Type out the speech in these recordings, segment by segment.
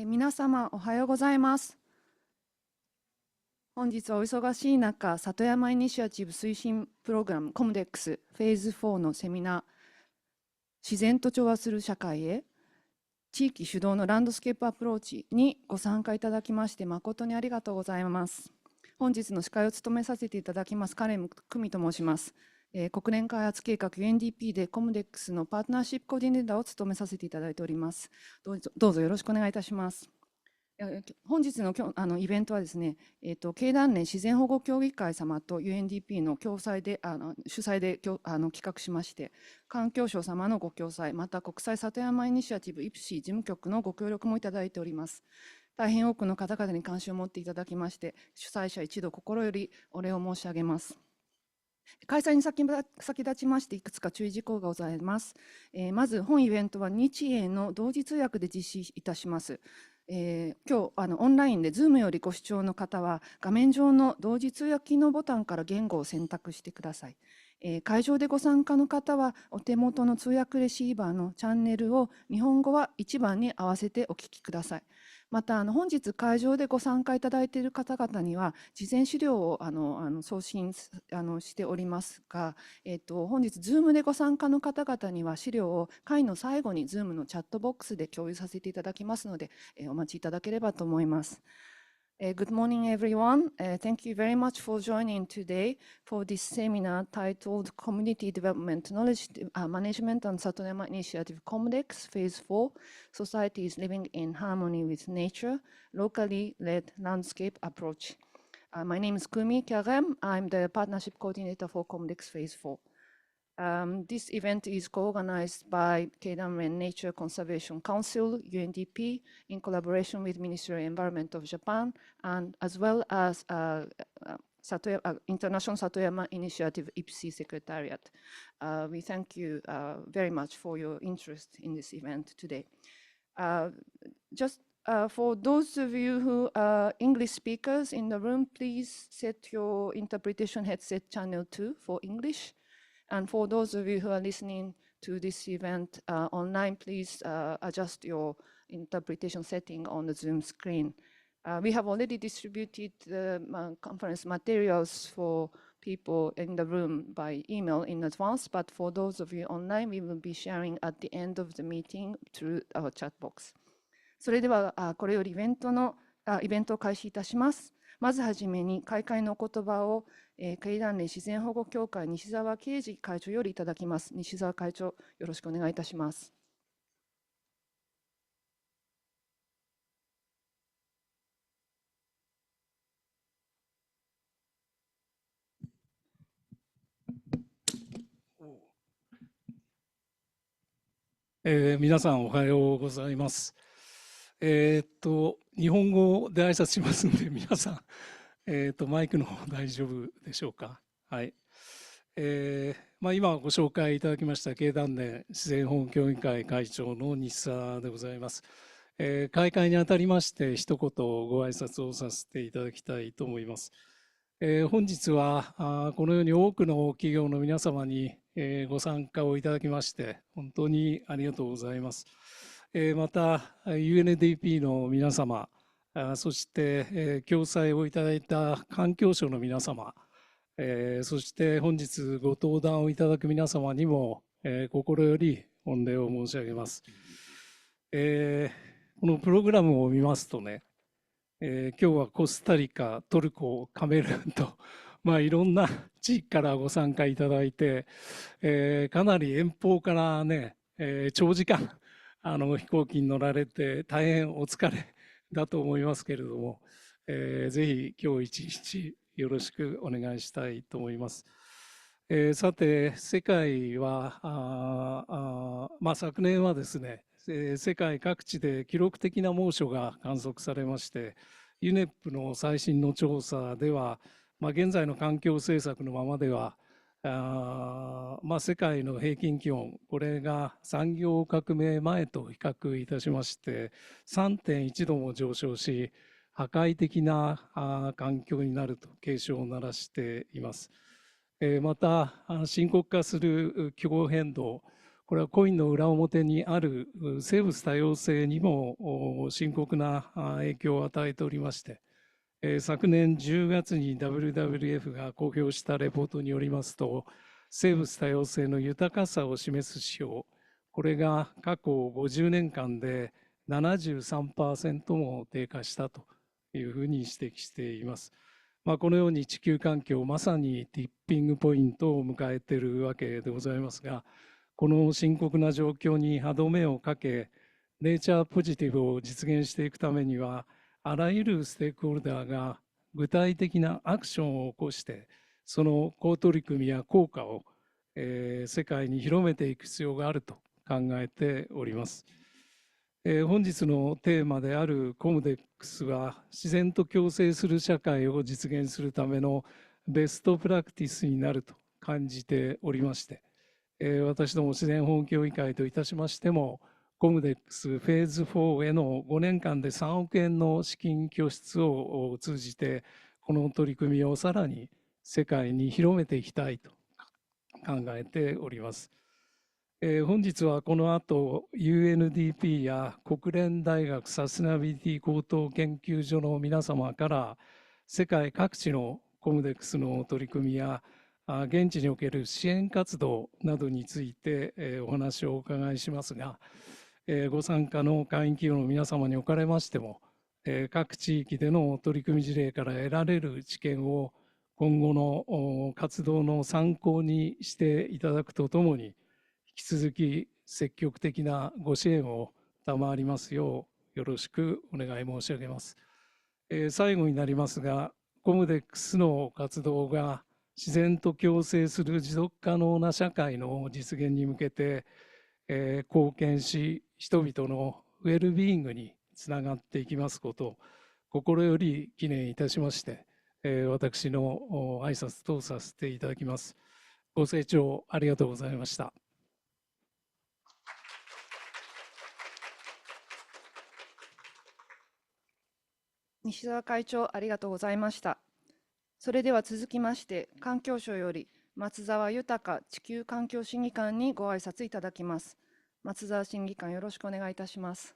皆様おはようございます。本日はお忙しい中、里山イニシアチブ推進プログラム COMDEKS Phase 4のセミナー、自然と調和する社会へ、地域主導のランドスケープアプローチにご参加いただきまして誠にありがとうございます。本日の司会を務めさせていただきますカレン・クミと申します。国連開発計画 UNDP で COMDEKS のパートナーシップコーディネーターを務めさせていただいております。どうぞよろしくお願いいたします。本日のイベントはですね、経団連自然保護協議会様と UNDP の主催で企画しまして、環境省様のご共催、また国際里山イニシアティブ IPC 事務局のご協力もいただいております。大変多くの方々に関心を持っていただきまして、主催者一同心よりお礼を申し上げます。開催に先立ちましていくつか注意事項がございます。まず本イベントは日英の同時通訳で実施いたします。今日オンラインで Zoom よりご視聴の方は画面上の同時通訳機能ボタンから言語を選択してください。会場でご参加の方はお手元の通訳レシーバーのチャンネルを日本語は1番に合わせてお聞きください。また本日会場でご参加いただいている方々には事前資料を送信しておりますが、本日 Zoom でご参加の方々には資料を会の最後に Zoom のチャットボックスで共有させていただきますので、お待ちいただければと思います。Good morning, everyone. Thank you very much for joining today for this seminar titled Community Development Knowledge Management and Satoyama Initiative COMDEKS Phase 4 Societies Living in Harmony with Nature, Locally Led Landscape Approach. My name is Keidanren. I'm the Partnership Coordinator for COMDEKS Phase 4. This event is co-organized by Keidanren Nature Conservation Council, UNDP, in collaboration with Ministry of Environment of Japan, and as well as International Satoyama Initiative IPC Secretariat. We thank you very much for your interest in this event today. For those of you who are English speakers in the room, please set your interpretation headset channel 2 for English. And for those of you who are listening to this event online, please adjust your interpretation setting on the Zoom screen. We have already distributed the conference materials for people in the room by email in advance, but for those of you online, we will be sharing at the end of the meeting through our chat box. それではこれよりイベントを開始いたします。まずはじめに開会のお言葉を経団連自然保護協会西澤啓二会長よりいただきます。西澤会長、よろしくお願いいたします。皆さんおはようございます。日本語で挨拶しますので皆さん、マイクの方大丈夫でしょうか。はい。今ご紹介いただきました経団連自然保護協議会会長の西澤でございます。開会にあたりまして一言ご挨拶をさせていただきたいと思います。本日はこのように多くの企業の皆様にご参加をいただきまして本当にありがとうございます。また UNDP の皆様、そして共催をいただいた環境省の皆様、そして本日ご登壇をいただく皆様にも心より御礼を申し上げます。このプログラムを見ますとね、今日はコスタリカ、トルコ、カメルーンと、いろんな地域からご参加いただいて、かなり遠方からね、長時間飛行機に乗られて大変お疲れだと思いますけれども、ぜひ今日一日よろしくお願いしたいと思います。さて、世界は昨年はですね、世界各地で記録的な猛暑が観測されまして、UNEP の最新の調査では、現在の環境政策のままでは世界の平均気温、これが産業革命前と比較いたしまして 3.1 度も上昇し、破壊的な環境になると警鐘を鳴らしています。また深刻化する気候変動、これはコインの裏表にある生物多様性にも深刻な影響を与えておりまして、昨年10月に WWF が公表したレポートによりますと、生物多様性の豊かさを示す指標、これが過去50年間で 73% も低下したというふうに指摘しています。このように地球環境、まさにティッピングポイントを迎えているわけでございますが、この深刻な状況に歯止めをかけ、ネイチャーポジティブを実現していくためには、あらゆるステークホルダーが具体的なアクションを起こして、その好取り組みや効果を、世界に広めていく必要があると考えております。本日のテーマであるコムデックスは、自然と共生する社会を実現するためのベストプラクティスになると感じておりまして、私ども自然保護協議会といたしましても、コムデックスフェーズ4への5年間で3億円の資金拠出を通じて、この取り組みをさらに世界に広めていきたいと考えております。本日はこの後 UNDP や国連大学サステナビリティ高等研究所の皆様から世界各地のコムデックスの取り組みや現地における支援活動などについてお話をお伺いしますが、ご参加の会員企業の皆様におかれましても、各地域での取り組み事例から得られる知見を今後の活動の参考にしていただくとともに、引き続き積極的なご支援を賜りますようよろしくお願い申し上げます。最後になりますが、コムデックスの活動が自然と共生する持続可能な社会の実現に向けて、貢献し、人々のウェルビーイングにつながっていきますことを心より記念いたしまして、私の挨拶とさせていただきます。ご清聴ありがとうございました。西澤会長、ありがとうございました。それでは続きまして、環境省より松澤豊地球環境審議官にご挨拶いただきます。松澤審議官、よろしくお願いいたします。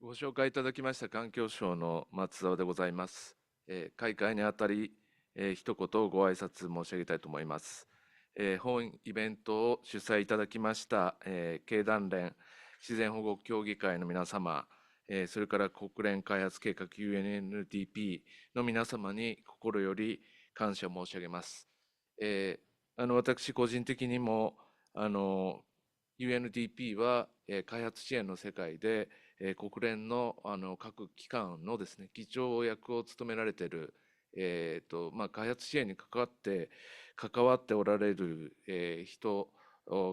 ご紹介いただきました環境省の松澤でございます。開会にあたり、一言ご挨拶申し上げたいと思います。本イベントを主催いただきました、経団連自然保護協議会の皆様、それから国連開発計画 UNDP の皆様に心より感謝申し上げます。私個人的にもUNDP は、開発支援の世界で、国連の、各機関のですね、議長役を務められている、開発支援に関わっておられる、人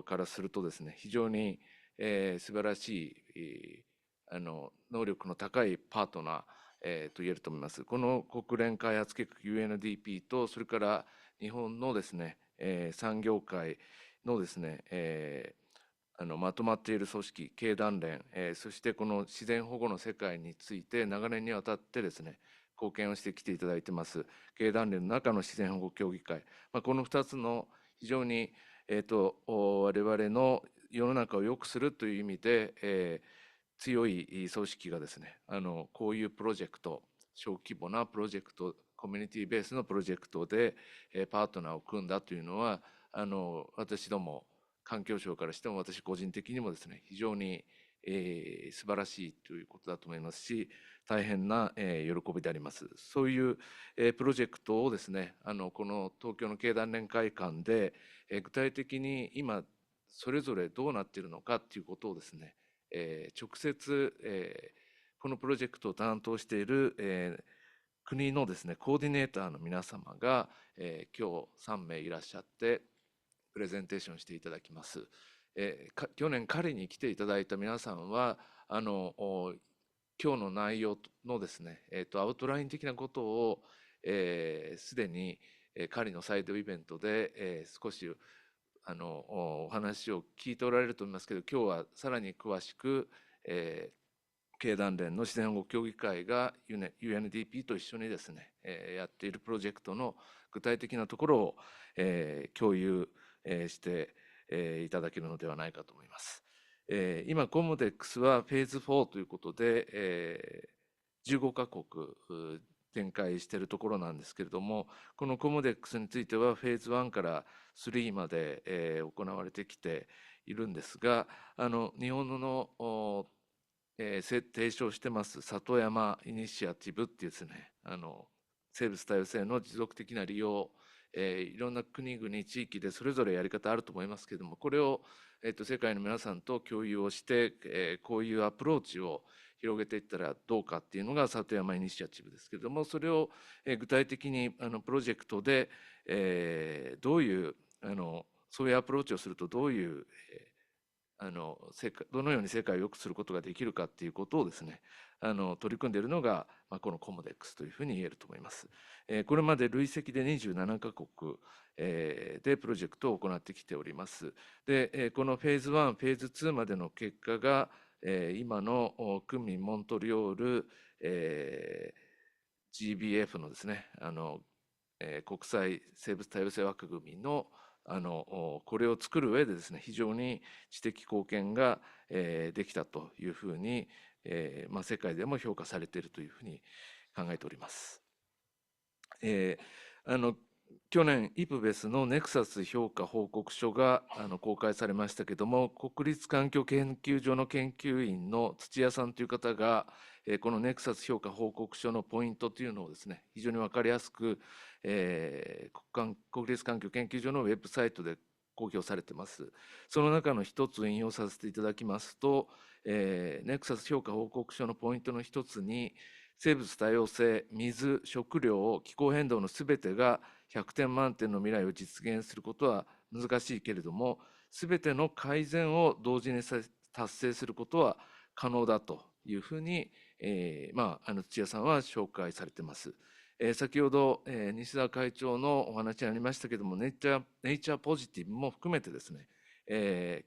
からするとですね、非常に、素晴らしい、能力の高いパートナー、と言えると思います。この国連開発計画 UNDP と、それから日本のですね、産業界のですね、まとまっている組織、経団連、そしてこの自然保護の世界について長年にわたってですね、貢献をしてきていただいてます、経団連の中の自然保護協議会、この2つの非常に、我々の世の中を良くするという意味で、強い組織がですね、こういうプロジェクト、小規模なプロジェクト、コミュニティベースのプロジェクトで、パートナーを組んだというのは、私ども、環境省からしても私個人的にもですね、非常に、素晴らしいということだと思いますし、大変な、喜びであります。そういう、プロジェクトをですね、この東京の経団連会館で、具体的に今それぞれどうなっているのかということをですね、直接、このプロジェクトを担当している、国のですねコーディネーターの皆様が、今日3名いらっしゃってプレゼンテーションしていただきます。去年狩りに来ていただいた皆さんは今日の内容のですね、アウトライン的なことをすでに狩りのサイドイベントで、少しお話を聞いておられると思いますけど、今日はさらに詳しく、経団連の自然保護協議会が UNDP と一緒にですね、やっているプロジェクトの具体的なところを、共有、していただけるのではないかと思います。今、COMDEKS はフェーズ4ということで、15カ国展開しているところなんですけれども、この COMDEKS についてはフェーズ1から3まで、行われてきているんですが、日本の提唱してます里山イニシアティブっていうですね、生物多様性の持続的な利用、いろんな国々地域でそれぞれやり方あると思いますけれども、これを、世界の皆さんと共有をして、こういうアプローチを広げていったらどうかっていうのが里山イニシアティブですけれども、それを、具体的にプロジェクトで、どういうそういうアプローチをするとどういう、どのように世界を良くすることができるかっていうことをですね、取り組んでいるのが、この COMDEKS というふうに言えると思います。これまで累積で27カ国、でプロジェクトを行ってきております。で、このフェーズ1、フェーズ2までの結果が、今のクミン・モントリオール、GBF のですね、国際生物多様性枠組みのこれを作る上でですね、非常に知的貢献ができたというふうに、世界でも評価されているというふうに考えております。去年、イプベスのネクサス評価報告書が公開されましたけれども、国立環境研究所の研究員の土屋さんという方が、このネクサス評価報告書のポイントというのをですね、非常に分かりやすく、国立環境研究所のウェブサイトで公表されています。その中の一つを引用させていただきますと、ネクサス評価報告書のポイントの一つに、生物多様性、水、食料、気候変動のすべてが100点満点の未来を実現することは難しいけれども、すべての改善を同時に達成することは可能だというふうに、土屋さんは紹介されています。先ほど、西澤会長のお話にありましたけれども、ネイチャーポジティブも含めてですね、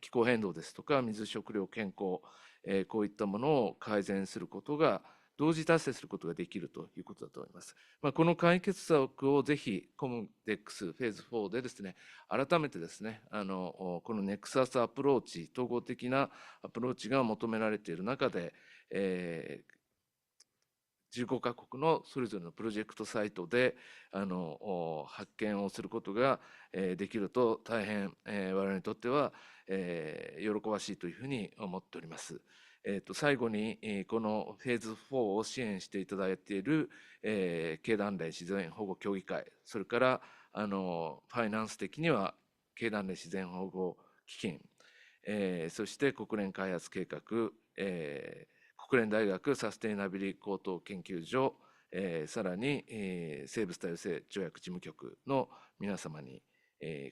気候変動ですとか、水、食料、健康、こういったものを改善することが同時達成することができるということだと思います。この解決策をぜひ COMDEKS フェーズ4でですね、改めてですね、このネクサスアプローチ、統合的なアプローチが求められている中で、15カ国のそれぞれのプロジェクトサイトで発見をすることができると大変我々にとっては喜ばしいというふうに思っております。最後にこのフェーズ4を支援していただいている経団連自然保護協議会、それからファイナンス的には経団連自然保護基金、そして国連開発計画、国連大学サステイナビリ高等研究所、さらに、生物多様性条約事務局の皆様に、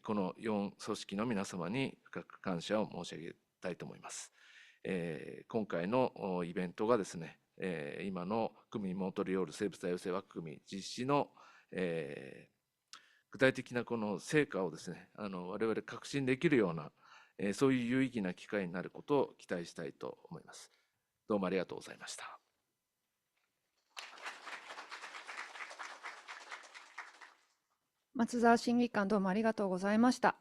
この4組織の皆様に深く感謝を申し上げたいと思います。今回のイベントがですね、今のクミン・モントリオール生物多様性枠組み実施の、具体的なこの成果をですね、我々確信できるような、そういう有意義な機会になることを期待したいと思います。どうもありがとうございました。松沢審議官、どうもありがとうございました。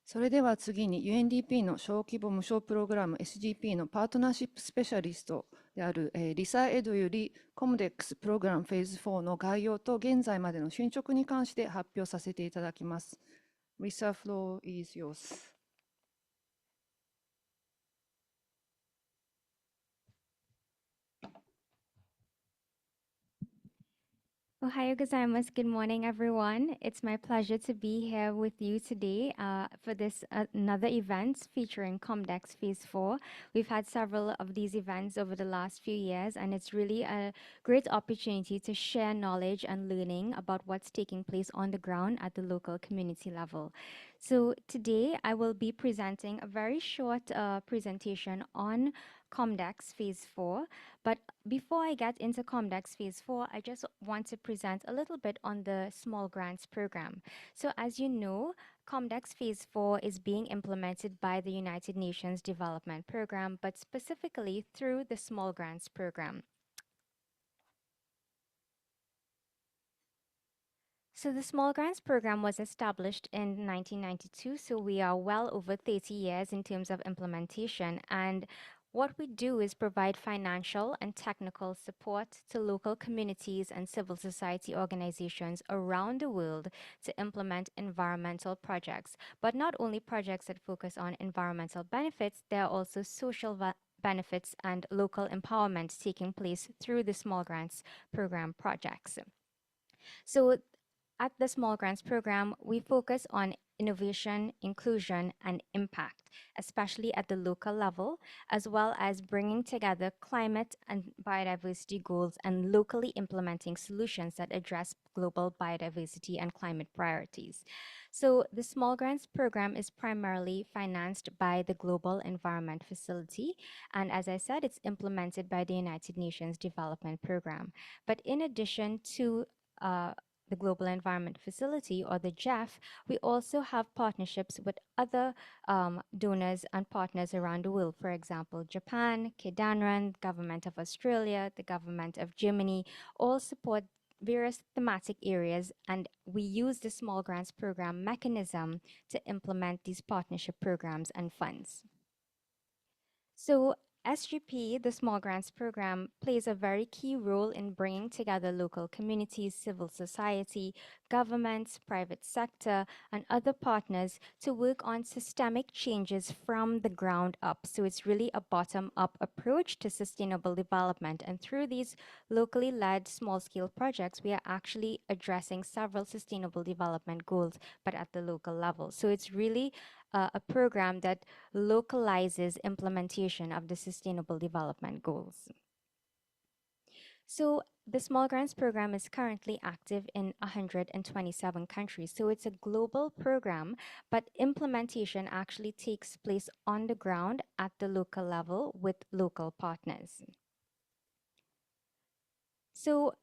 それでは次に UNDP の小規模無償プログラム SGP のパートナーシップスペシャリストであるリサ・エドより COMDEKS プログラムフェーズ4の概要と現在までの進捗に関して発表させていただきます。Lisa, floor is yours. おはようございます。Good morning, everyone. It's my pleasure to be here with you today for this another event featuring COMDEKS Phase 4. We've had several of these events over the last few years, and it's really a great opportunity to share knowledge and learning about what's taking place on the ground at the local community level. So today I will be presenting a very short presentation on COMDEKS Phase 4. But before I get into COMDEKS Phase 4, I just want to present a little bit on the Small Grants Program. So as you know, COMDEKS Phase 4 is being implemented by the United Nations Development Program, but specifically through the Small Grants Program. So the Small Grants Program was established in 1992, so we are well over 30 years in terms of implementation. And what we do is provide financial and technical support to local communities and civil society organizations around the world to implement environmental projects. But not only projects that focus on environmental benefits, there are also social benefits and local empowerment taking place through the Small Grants Program projects. So at the Small Grants Program, we focus on innovation, inclusion, and impact, especially at the local level, as well as bringing together climate and biodiversity goals and locally implementing solutions that address global biodiversity and climate priorities. So the Small Grants Program is primarily financed by the Global Environment Facility, and as I said, it's implemented by the United Nations Development Program. But in addition to the Global Environment Facility, or the GEF, we also have partnerships with other donors and partners around the world. For example, Japan, Keidanren, Government of Australia, the Government of Germany, all support various thematic areas, and we use the Small Grants Program mechanism to implement these partnership programs and funds. So SGP, the Small Grants Program, plays a very key role in bringing together local communities, civil society, governments, private sector, and other partners to work on systemic changes from the ground up. So it's really a bottom-up approach to sustainable development. And through these locally led small-scale projects, we are actually addressing several sustainable development goals, but at the local level. So it's really a program that localizes implementation of the Sustainable Development Goals. So the Small Grants Program is currently active in 127 countries. So it's a global program, but implementation actually takes place on the ground at the local level with local partners. So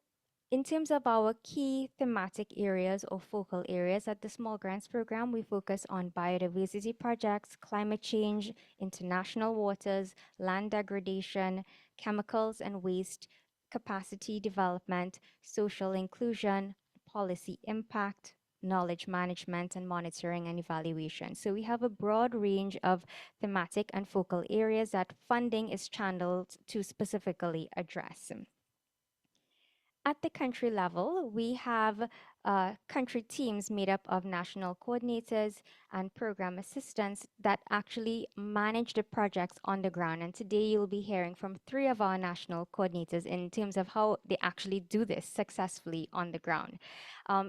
in terms of our key thematic areas or focal areas at the Small Grants Program, we focus on biodiversity projects, climate change, international waters, land degradation, chemicals and waste, capacity development, social inclusion, policy impact, knowledge management, and monitoring and evaluation. So we have a broad range of thematic and focal areas that funding is channeled to specifically address. At the country level, we have country teams made up of national coordinators and program assistants that actually manage the projects on the ground. And today you'll be hearing from 3 of our national coordinators in terms of how they actually do this successfully on the ground.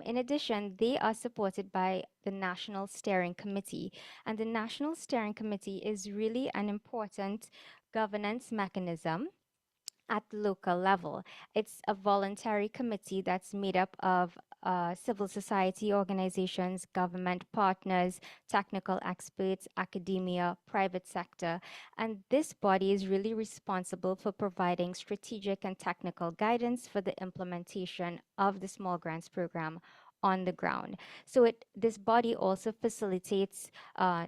In addition, they are supported by the National Steering Committee. And the National Steering Committee is really an important governance mechanism at the local level. It's a voluntary committee that's made up of civil society organizations, government partners, technical experts, academia, private sector. And this body is really responsible for providing strategic and technical guidance for the implementation of the Small Grants Program on the ground. So this body also facilitates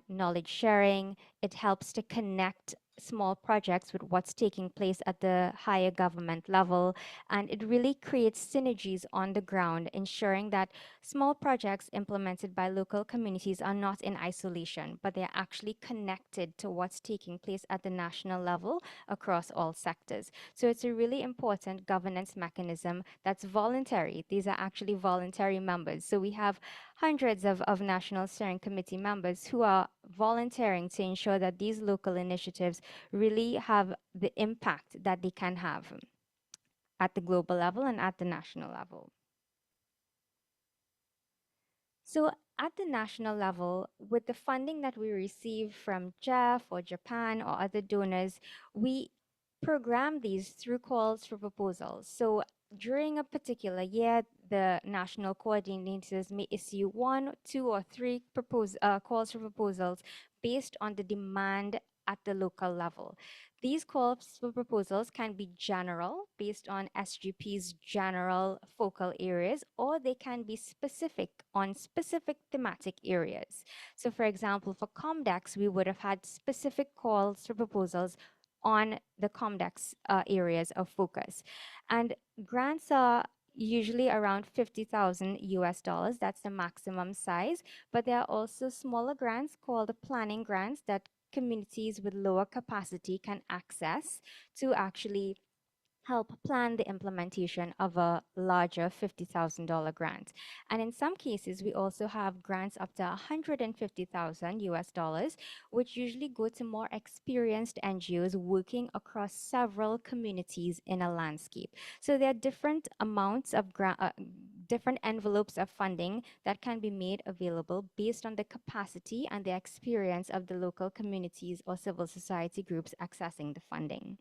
knowledge sharing. It helps to connect small projects with what's taking place at the higher government level, and it really creates synergies on the ground, ensuring that small projects implemented by local communities are not in isolation, but they're actually connected to what's taking place at the national level across all sectors. So it's a really important governance mechanism that's voluntary. These are actually voluntary members. So we have hundreds of National Steering Committee members who are volunteering to ensure that these local initiatives really have the impact that they can have at the global level and at the national level. So at the national level, with the funding that we receive from GEF or Japan or other donors, we program these through calls for proposals. So during a particular year, the national coordinators may issue 1, 2, or 3 calls for proposals based on the demand at the local level. These calls for proposals can be general, based on SGP's general focal areas, or they can be specific on specific thematic areas. So for example, for COMDEKS, we would have had specific calls for proposals on the COMDEKS areas of focus. And grants are usually around 50,000 US dollars. That's the maximum size. But there are also smaller grants called the planning grants that communities with lower capacity can access to actually help plan the implementation of a larger $50,000 grant. And in some cases, we also have grants up to 150,000 US dollars, which usually go to more experienced NGOs working across several communities in a landscape. So there are different amounts of different envelopes of funding that can be made available based on the capacity and the experience of the local communities or civil society groups accessing the funding.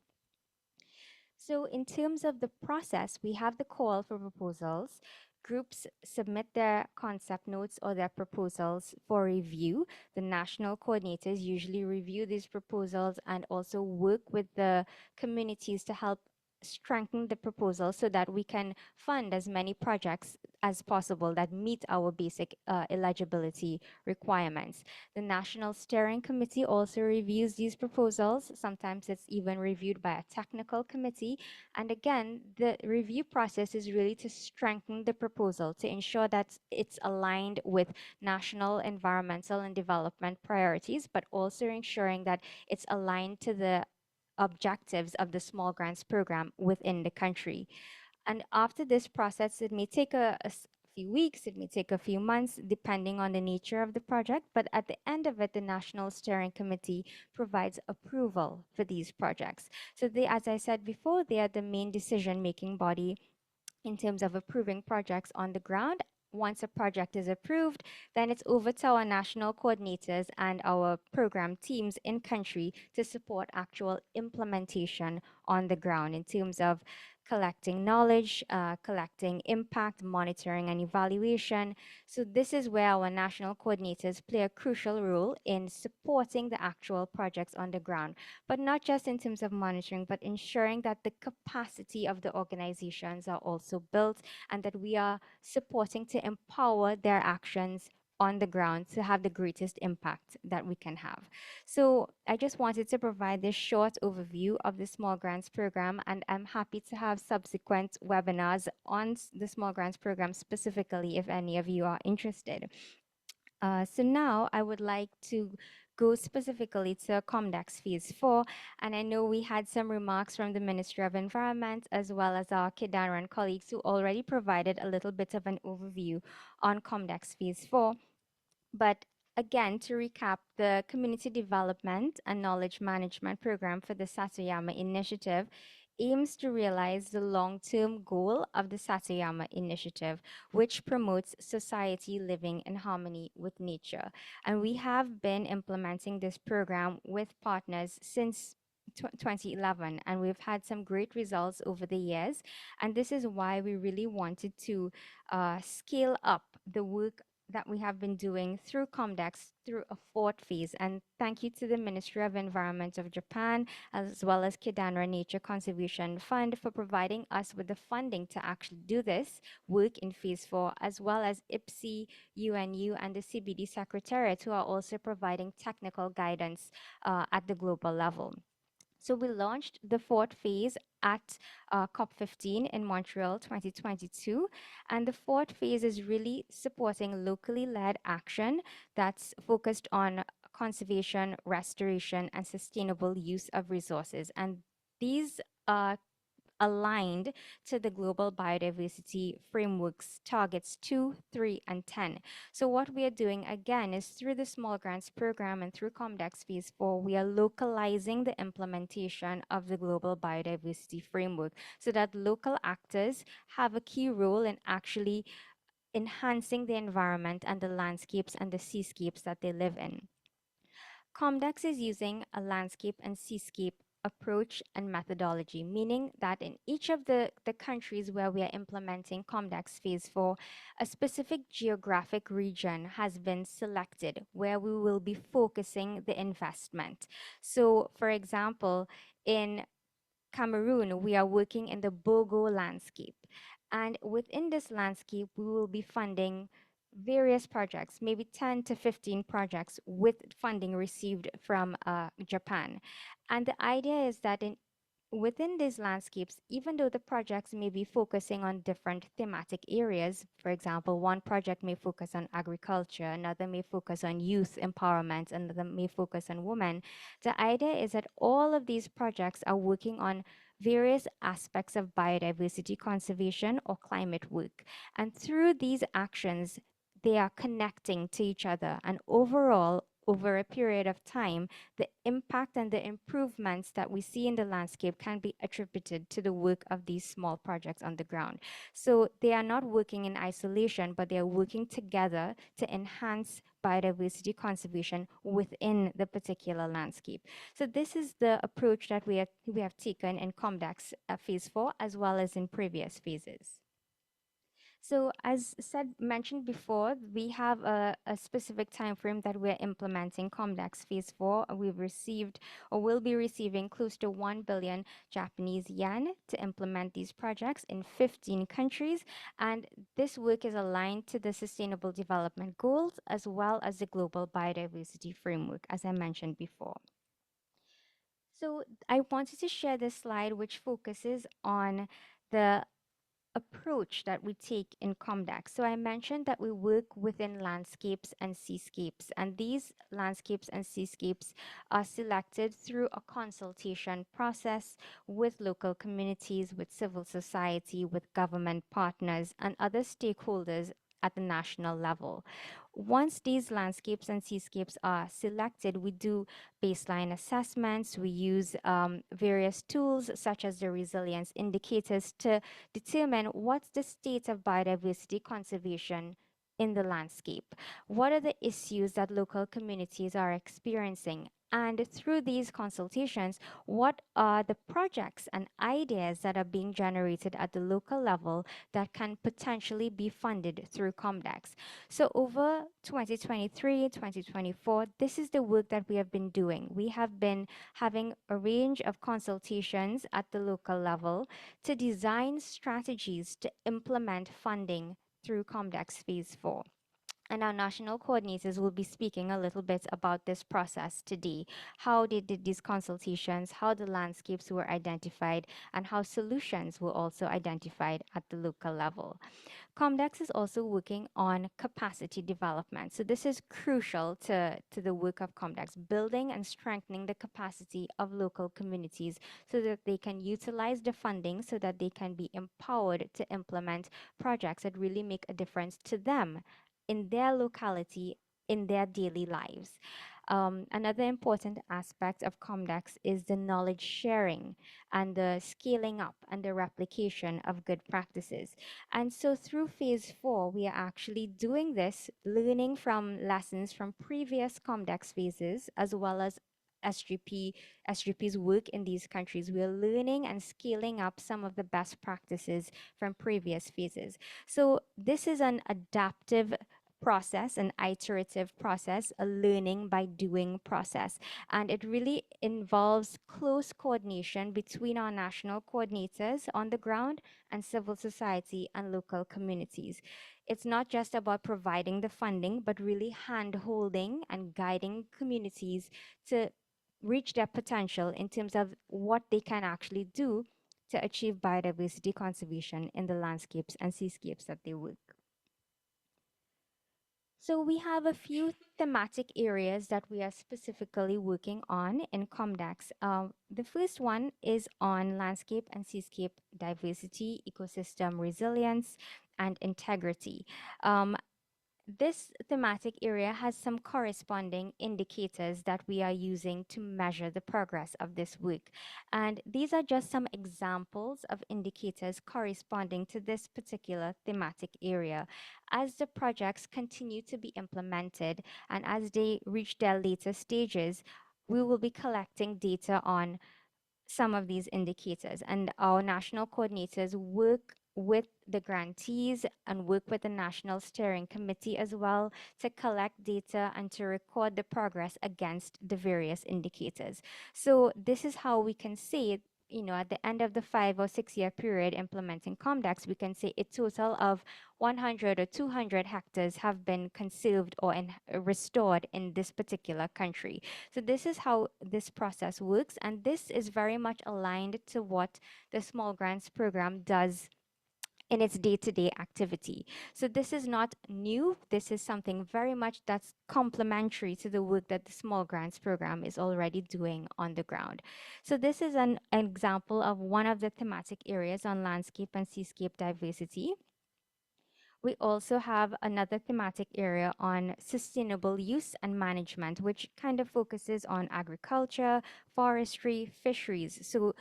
So in terms of the process, we have the call for proposals. Groups submit their concept notes or their proposals for review. The national coordinators usually review these proposals and also work with the communities to help strengthen the proposal so that we can fund as many projects as possible that meet our basic eligibility requirements. The National Steering Committee also reviews these proposals. Sometimes it's even reviewed by a technical committee. And again, the review process is really to strengthen the proposal, to ensure that it's aligned with national environmental and development priorities, but also ensuring that it's aligned to the objectives of the small grants program within the country. And after this process, it may take a few weeks, it may take a few months, depending on the nature of the project. But at the end of it, the National Steering Committee provides approval for these projects. So they, as I said before, they are the main decision-making body in terms of approving projects on the ground. Once a project is approved, then it's over to our national coordinators and our program teams in country to support actual implementation on the ground in terms of collecting knowledge, collecting impact, monitoring and evaluation. So this is where our national coordinators play a crucial role in supporting the actual projects on the ground, but not just in terms of monitoring, but ensuring that the capacity of the organizations are also built and that we are supporting to empower their actions on the ground to have the greatest impact that we can have. So I just wanted to provide this short overview of the Small Grants Program, and I'm happy to have subsequent webinars on the Small Grants Program specifically if any of you are interested. So now I would like to go specifically to COMDEKS Phase 4, and I know we had some remarks from the Ministry of Environment as well as our Keidanren colleagues who already provided a little bit of an overview on COMDEKS Phase 4. But again, to recap, the Community Development and Knowledge Management Program for the Satoyama Initiative aims to realize the long-term goal of the Satoyama Initiative, which promotes society living in harmony with nature. And we have been implementing this program with partners since 2011, and we've had some great results over the years. And this is why we really wanted to scale up the work that we have been doing through COMDEKS through a fourth phase. And thank you to the Ministry of Environment of Japan, as well as Keidanren Nature Conservation Fund for providing us with the funding to actually do this work in Phase 4, as well as IPSI, UNU, and the CBD Secretariat, who are also providing technical guidance at the global level. So we launched the fourth phase at COP15 in Montreal 2022. And the fourth phase is really supporting locally led action that's focused on conservation, restoration, and sustainable use of resources. And these aligned to the Global Biodiversity Framework's targets 2, 3, and 10. So what we are doing again is through the Small Grants Program and through COMDEKS Phase 4, we are localizing the implementation of the Global Biodiversity Framework so that local actors have a key role in actually enhancing the environment and the landscapes and the seascapes that they live in. COMDEKS is using a landscape and seascape approach, and methodology, meaning that in each of the countries where we are implementing COMDEKS Phase 4, a specific geographic region has been selected where we will be focusing the investment. So, for example, in Cameroon, we are working in the Bogo landscape. And within this landscape, we will be funding various projects, maybe 10 to 15 projects with funding received from Japan. And the idea is that within these landscapes, even though the projects may be focusing on different thematic areas, for example, one project may focus on agriculture, another may focus on youth empowerment, another may focus on women, the idea is that all of these projects are working on various aspects of biodiversity conservation or climate work. And through these actions, they are connecting to each other. And overall, over a period of time, the impact and the improvements that we see in the landscape can be attributed to the work of these small projects on the ground. So they are not working in isolation, but they are working together to enhance biodiversity conservation within the particular landscape. So this is the approach that we have taken in COMDEKS Phase 4 as well as in previous phases. So as mentioned before, we have a specific time frame that we're implementing COMDEKS Phase 4. We've received or will be receiving close to 1 billion Japanese yen to implement these projects in 15 countries. And this work is aligned to the Sustainable Development Goals as well as the Global Biodiversity Framework, as I mentioned before. So I wanted to share this slide which focuses on the approach that we take in COMDEKS. So I mentioned that we work within landscapes and seascapes, and these landscapes and seascapes are selected through a consultation process with local communities, with civil society, with government partners, and other stakeholders at the national level. Once these landscapes and seascapes are selected, we do baseline assessments. We use various tools such as the resilience indicators to determine what's the state of biodiversity conservation in the landscape. What are the issues that local communities are experiencing? And through these consultations, what are the projects and ideas that are being generated at the local level that can potentially be funded through COMDEKS? So over 2023, 2024, this is the work that we have been doing. We have been having a range of consultations at the local level to design strategies to implement funding through COMDEKS Phase 4. And our national coordinators will be speaking a little bit about this process today, how they did these consultations, how the landscapes were identified, and how solutions were also identified at the local level. COMDEKS is also working on capacity development. So this is crucial to the work of COMDEKS, building and strengthening the capacity of local communities so that they can utilize the funding so that they can be empowered to implement projects that really make a difference to them in their locality, in their daily lives. Another important aspect of COMDEKS is the knowledge sharing and the scaling up and the replication of good practices. And so through Phase 4, we are actually doing this, learning from lessons from previous COMDEKS phases, as well as SGP's work in these countries. We are learning and scaling up some of the best practices from previous phases. So this is an adaptive process, an iterative process, a learning by doing process. And it really involves close coordination between our national coordinators on the ground and civil society and local communities. It's not just about providing the funding, but really hand-holding and guiding communities to reach their potential in terms of what they can actually do to achieve biodiversity conservation in the landscapes and seascapes that they work. So we have a few thematic areas that we are specifically working on in COMDEKS. The first one is on landscape and seascape diversity, ecosystem resilience, and integrity. This thematic area has some corresponding indicators that we are using to measure the progress of this work. And these are just some examples of indicators corresponding to this particular thematic area. As the projects continue to be implemented and as they reach their later stages, we will be collecting data on some of these indicators, and our national coordinators work with the grantees and work with the National Steering Committee as well to collect data and to record the progress against the various indicators. So this is how we can say, you know, at the end of the 5 or 6 year period implementing COMDEKS, we can say a total of 100 or 200 hectares have been conserved or restored in this particular country. So this is how this process works, and this is very much aligned to what the Small Grants Program does in its day-to-day activity. So this is not new. This is something very much that's complementary to the work that the Small Grants Program is already doing on the ground. So this is an example of one of the thematic areas on landscape and seascape diversity. We also have another thematic area on sustainable use and management, which kind of focuses on agriculture, forestry, fisheries. So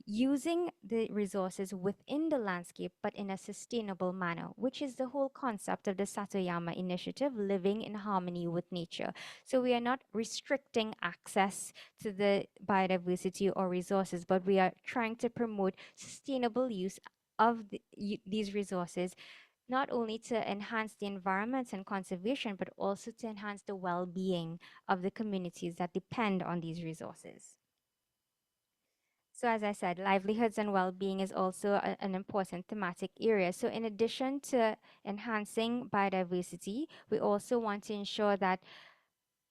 using the resources within the landscape, but in a sustainable manner, which is the whole concept of the Satoyama Initiative, living in harmony with nature. So we are not restricting access to the biodiversity or resources, but we are trying to promote sustainable use of these resources, not only to enhance the environment and conservation, but also to enhance the well-being of the communities that depend on these resources. So as I said, livelihoods and well-being is also an important thematic area. So in addition to enhancing biodiversity, we also want to ensure that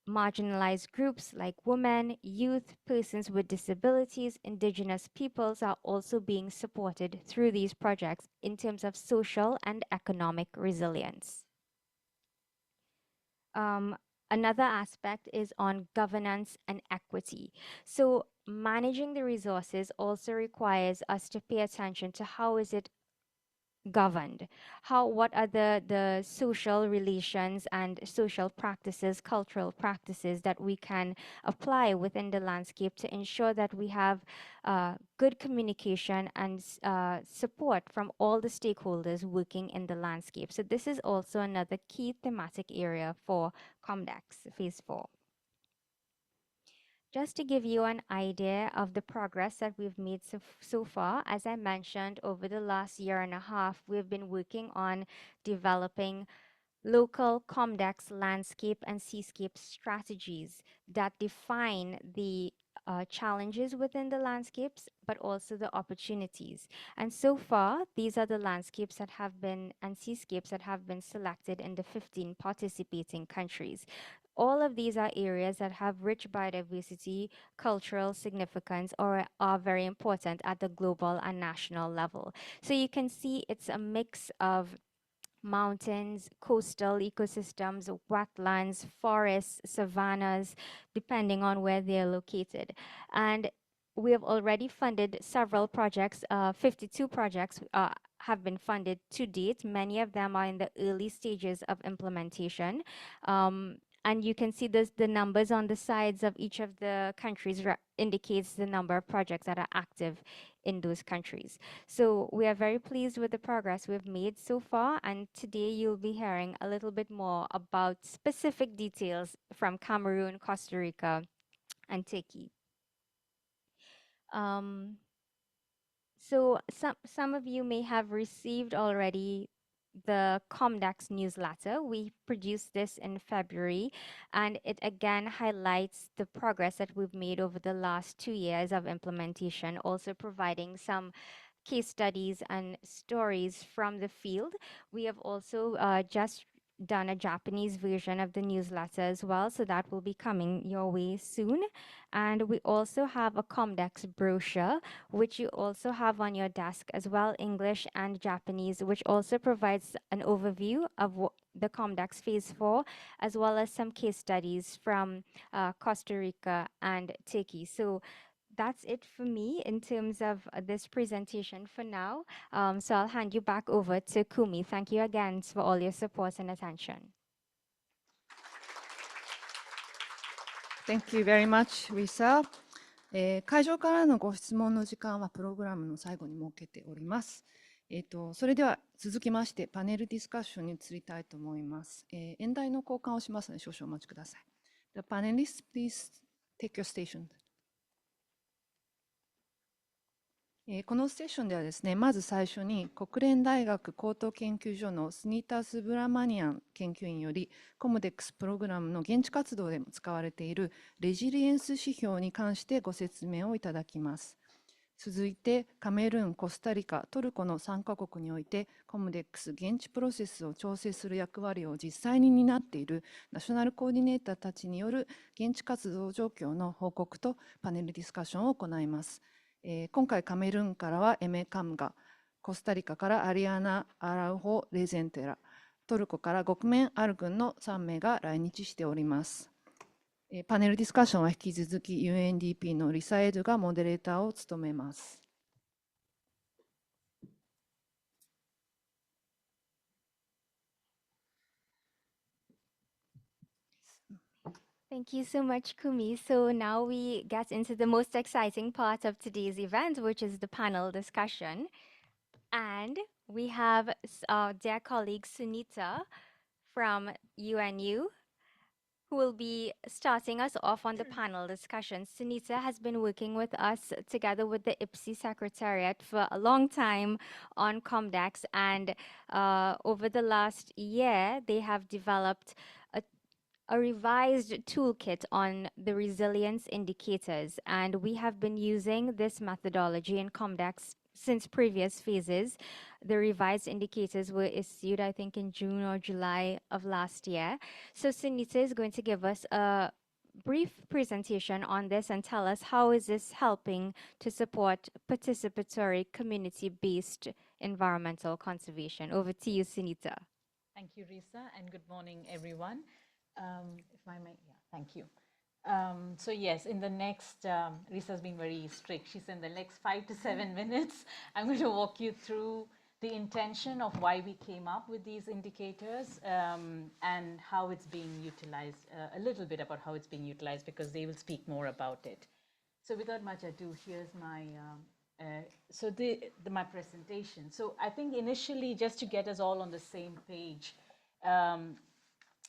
marginalized groups like women, youth, persons with disabilities, indigenous peoples are also being supported through these projects in terms of social and economic resilience. Another aspect is on governance and equity. So managing the resources also requires us to pay attention to how is it governed, what are the social relations and social practices, cultural practices that we can apply within the landscape to ensure that we have good communication and support from all the stakeholders working in the landscape. So this is also another key thematic area for COMDEKS Phase 4. Just to give you an idea of the progress that we've made so far, as I mentioned, over the last year and a half, we've been working on developing local COMDEKS landscape and seascape strategies that define the challenges within the landscapes, but also the opportunities. And so far, these are the landscapes that have been, and seascapes that have been selected in the 15 participating countries. All of these are areas that have rich biodiversity, cultural significance, or are very important at the global and national level. So you can see it's a mix of mountains, coastal ecosystems, wetlands, forests, savannas, depending on where they're located. And we have already funded several projects, 52 projects have been funded to date. Many of them are in the early stages of implementation. And you can see the numbers on the sides of each of the countries indicates the number of projects that are active in those countries. So we are very pleased with the progress we've made so far, and today you'll be hearing a little bit more about specific details from Cameroon, Costa Rica, and Turkey. So some of you may have received already the COMDEKS newsletter. We produced this in February, and it again highlights the progress that we've made over the last 2 years of implementation, also providing some case studies and stories from the field. We have also just done a Japanese version of the newsletter as well, so that will be coming your way soon. And we also have a COMDEKS brochure, which you also have on your desk as well, English and Japanese, which also provides an overview of the COMDEKS Phase 4, as well as some case studies from Costa Rica and Turkey. So that's it for me in terms of this presentation for now. So I'll hand you back over to Kumi. Thank you again for all your support and attention. Thank you very much, Lisa. 会場からのご質問の時間はプログラムの最後に設けております。それでは続きましてパネルディスカッションに移りたいと思います。演題の交換をしますので少々お待ちください。The panelists, please take your station. このセッションではですね、まず最初に国連大学高等研究所のスニータ・スブラマニアン研究員よりコムデックスプログラムの現地活動でも使われているレジリエンス指標に関してご説明をいただきます。続いてカメルーン、コスタリカ、トルコの3カ国においてコムデックス現地プロセスを調整する役割を実際に担っているナショナルコーディネーターたちによる現地活動状況の報告とパネルディスカッションを行います。今回カメルーンからはエメカムガ、コスタリカからアリアナ・アラウホ・レゼンテラ、トルコからゴクメン・アル軍の3名が来日しております。パネルディスカッションは引き続き UNDP のリサエドがモデレーターを務めます。Thank you so much, Kumi. So now we get into the most exciting part of today's event, which is the panel discussion. And we have our dear colleague Sunita from UNU, who will be starting us off on the panel discussion. Sunita has been working with us together with the IPSI Secretariat for a long time on COMDEKS, and over the last year, they have developed a revised toolkit on the resilience indicators, and we have been using this methodology in COMDEKS since previous phases. The revised indicators were issued, I think, in June or July of last year. So Sunita is going to give us a brief presentation on this and tell us how is this helping to support participatory community-based environmental conservation. Over to you, Sunita. Thank you, Risa, and good morning, everyone. Thank you. So yes, in the next, Risa's been very strict. She said in the next 5 to 7 minutes, I'm going to walk you through the intention of why we came up with these indicators and how it's being utilized, a little bit about how it's being utilized, because they will speak more about it. So without much ado, here's my my presentation. So I think initially, just to get us all on the same page,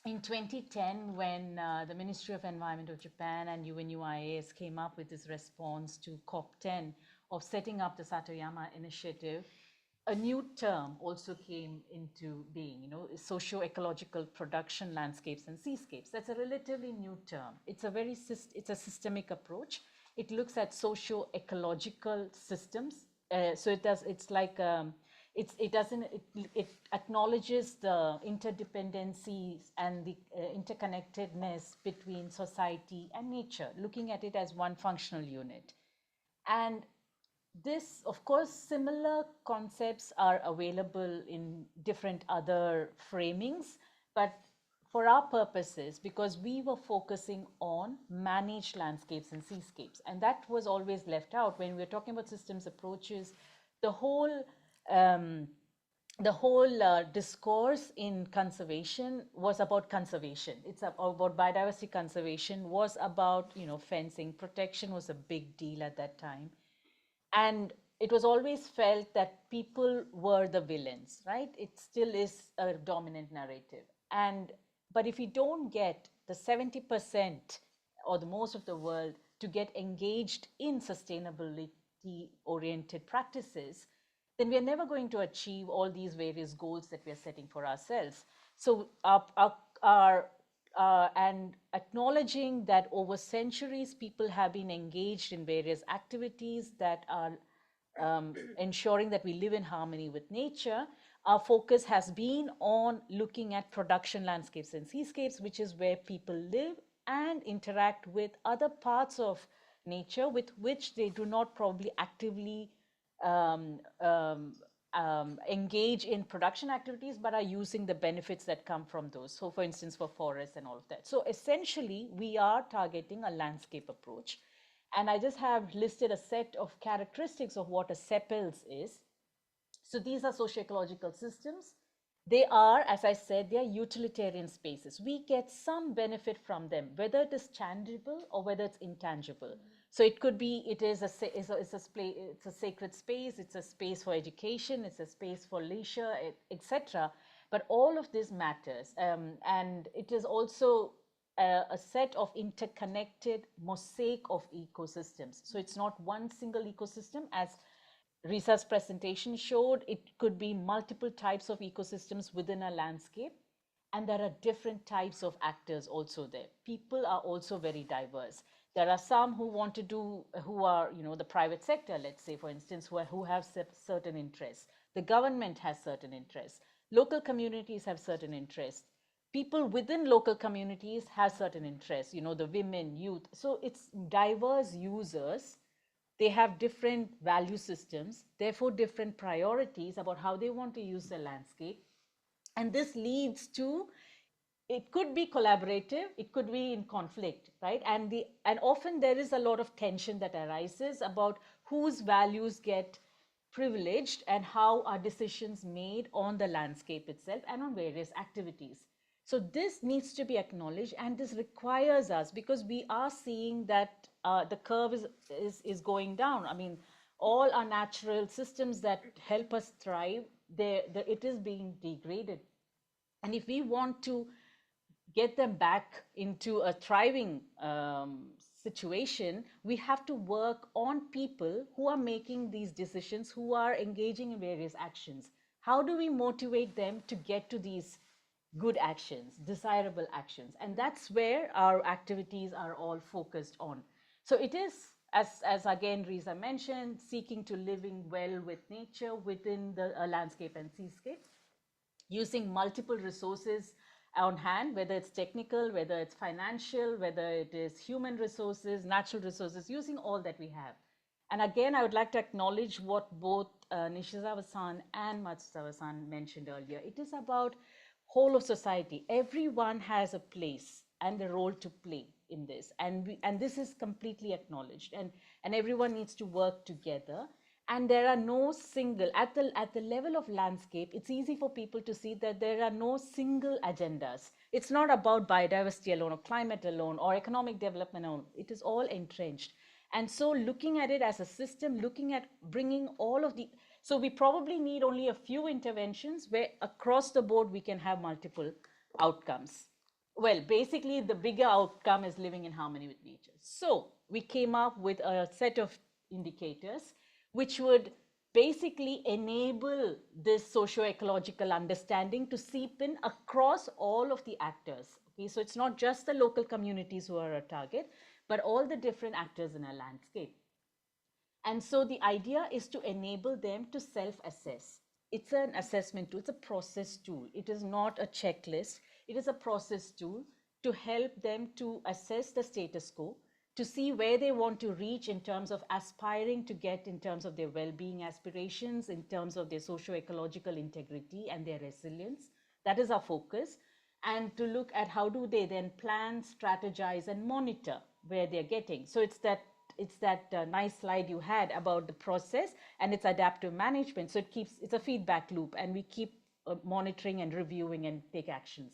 in 2010, when the Ministry of Environment of Japan and UNUIAS came up with this response to COP10 of setting up the Satoyama Initiative, a new term also came into being, socio-ecological production landscapes and seascapes. That's a relatively new term. It's a systemic approach. It looks at socio-ecological systems. It acknowledges the interdependencies and the interconnectedness between society and nature, looking at it as one functional unit. And this, of course, similar concepts are available in different other framings, but for our purposes, because we were focusing on managed landscapes and seascapes, and that was always left out when we were talking about systems approaches. The whole discourse in conservation was about conservation. It's about biodiversity conservation, was about, fencing. Protection was a big deal at that time. And it was always felt that people were the villains, right? It still is a dominant narrative. But if we don't get the 70% or the most of the world to get engaged in sustainability-oriented practices, then we are never going to achieve all these various goals that we are setting for ourselves. So and acknowledging that over centuries, people have been engaged in various activities that are ensuring that we live in harmony with nature, our focus has been on looking at production landscapes and seascapes, which is where people live and interact with other parts of nature with which they do not probably actively engage in production activities, but are using the benefits that come from those. So for instance, for forests and all of that. So essentially, we are targeting a landscape approach. And I just have listed a set of characteristics of what a SEPLS is. So these are socio-ecological systems. They are, as I said, they are utilitarian spaces. We get some benefit from them, whether it is tangible or whether it's intangible. So it could be, it's a sacred space, it's a space for education, it's a space for leisure, etc. But all of this matters. And it is also a set of interconnected mosaic of ecosystems. So it's not one single ecosystem, as Risa's presentation showed, it could be multiple types of ecosystems within a landscape. And there are different types of actors also there. People are also very diverse. There are some who want to do, who are, the private sector, let's say, for instance, who have certain interests. The government has certain interests. Local communities have certain interests. People within local communities have certain interests, the women, youth. So it's diverse users. They have different value systems, therefore different priorities about how they want to use the landscape. And this leads to, it could be collaborative, it could be in conflict, right? And often there is a lot of tension that arises about whose values get privileged and how are decisions made on the landscape itself and on various activities. So this needs to be acknowledged, and this requires us, because we are seeing that the curve is going down. I mean, all our natural systems that help us thrive, it is being degraded. And if we want to get them back into a thriving situation, we have to work on people who are making these decisions, who are engaging in various actions. How do we motivate them to get to these good actions, desirable actions? And that's where our activities are all focused on. So it is, as again Risa mentioned, seeking to living well with nature within the landscape and seascape, using multiple resources on hand, whether it's technical, whether it's financial, whether it is human resources, natural resources, using all that we have. And again, I would like to acknowledge what both Nishizawa-san and Matsuzawa-san mentioned earlier. It is about whole of society. Everyone has a place and a role to play in this. And this is completely acknowledged. And everyone needs to work together. And there are no single, at the level of landscape, it's easy for people to see that there are no single agendas. It's not about biodiversity alone or climate alone or economic development alone. It is all entrenched. And so looking at it as a system, looking at bringing all of the, so we probably need only a few interventions where across the board we can have multiple outcomes. Well, basically the bigger outcome is living in harmony with nature. So we came up with a set of indicators which would basically enable this socio-ecological understanding to seep in across all of the actors. Okay, so it's not just the local communities who are a target, but all the different actors in a landscape. And so the idea is to enable them to self-assess. It's an assessment tool, it's a process tool. It is not a checklist, it is a process tool to help them to assess the status quo, to see where they want to reach in terms of aspiring to get in terms of their well-being aspirations, in terms of their socio-ecological integrity and their resilience. That is our focus. And to look at how do they then plan, strategize, and monitor where they're getting. So it's that nice slide you had about the process and its adaptive management. So it's a feedback loop, and we keep monitoring and reviewing and take actions.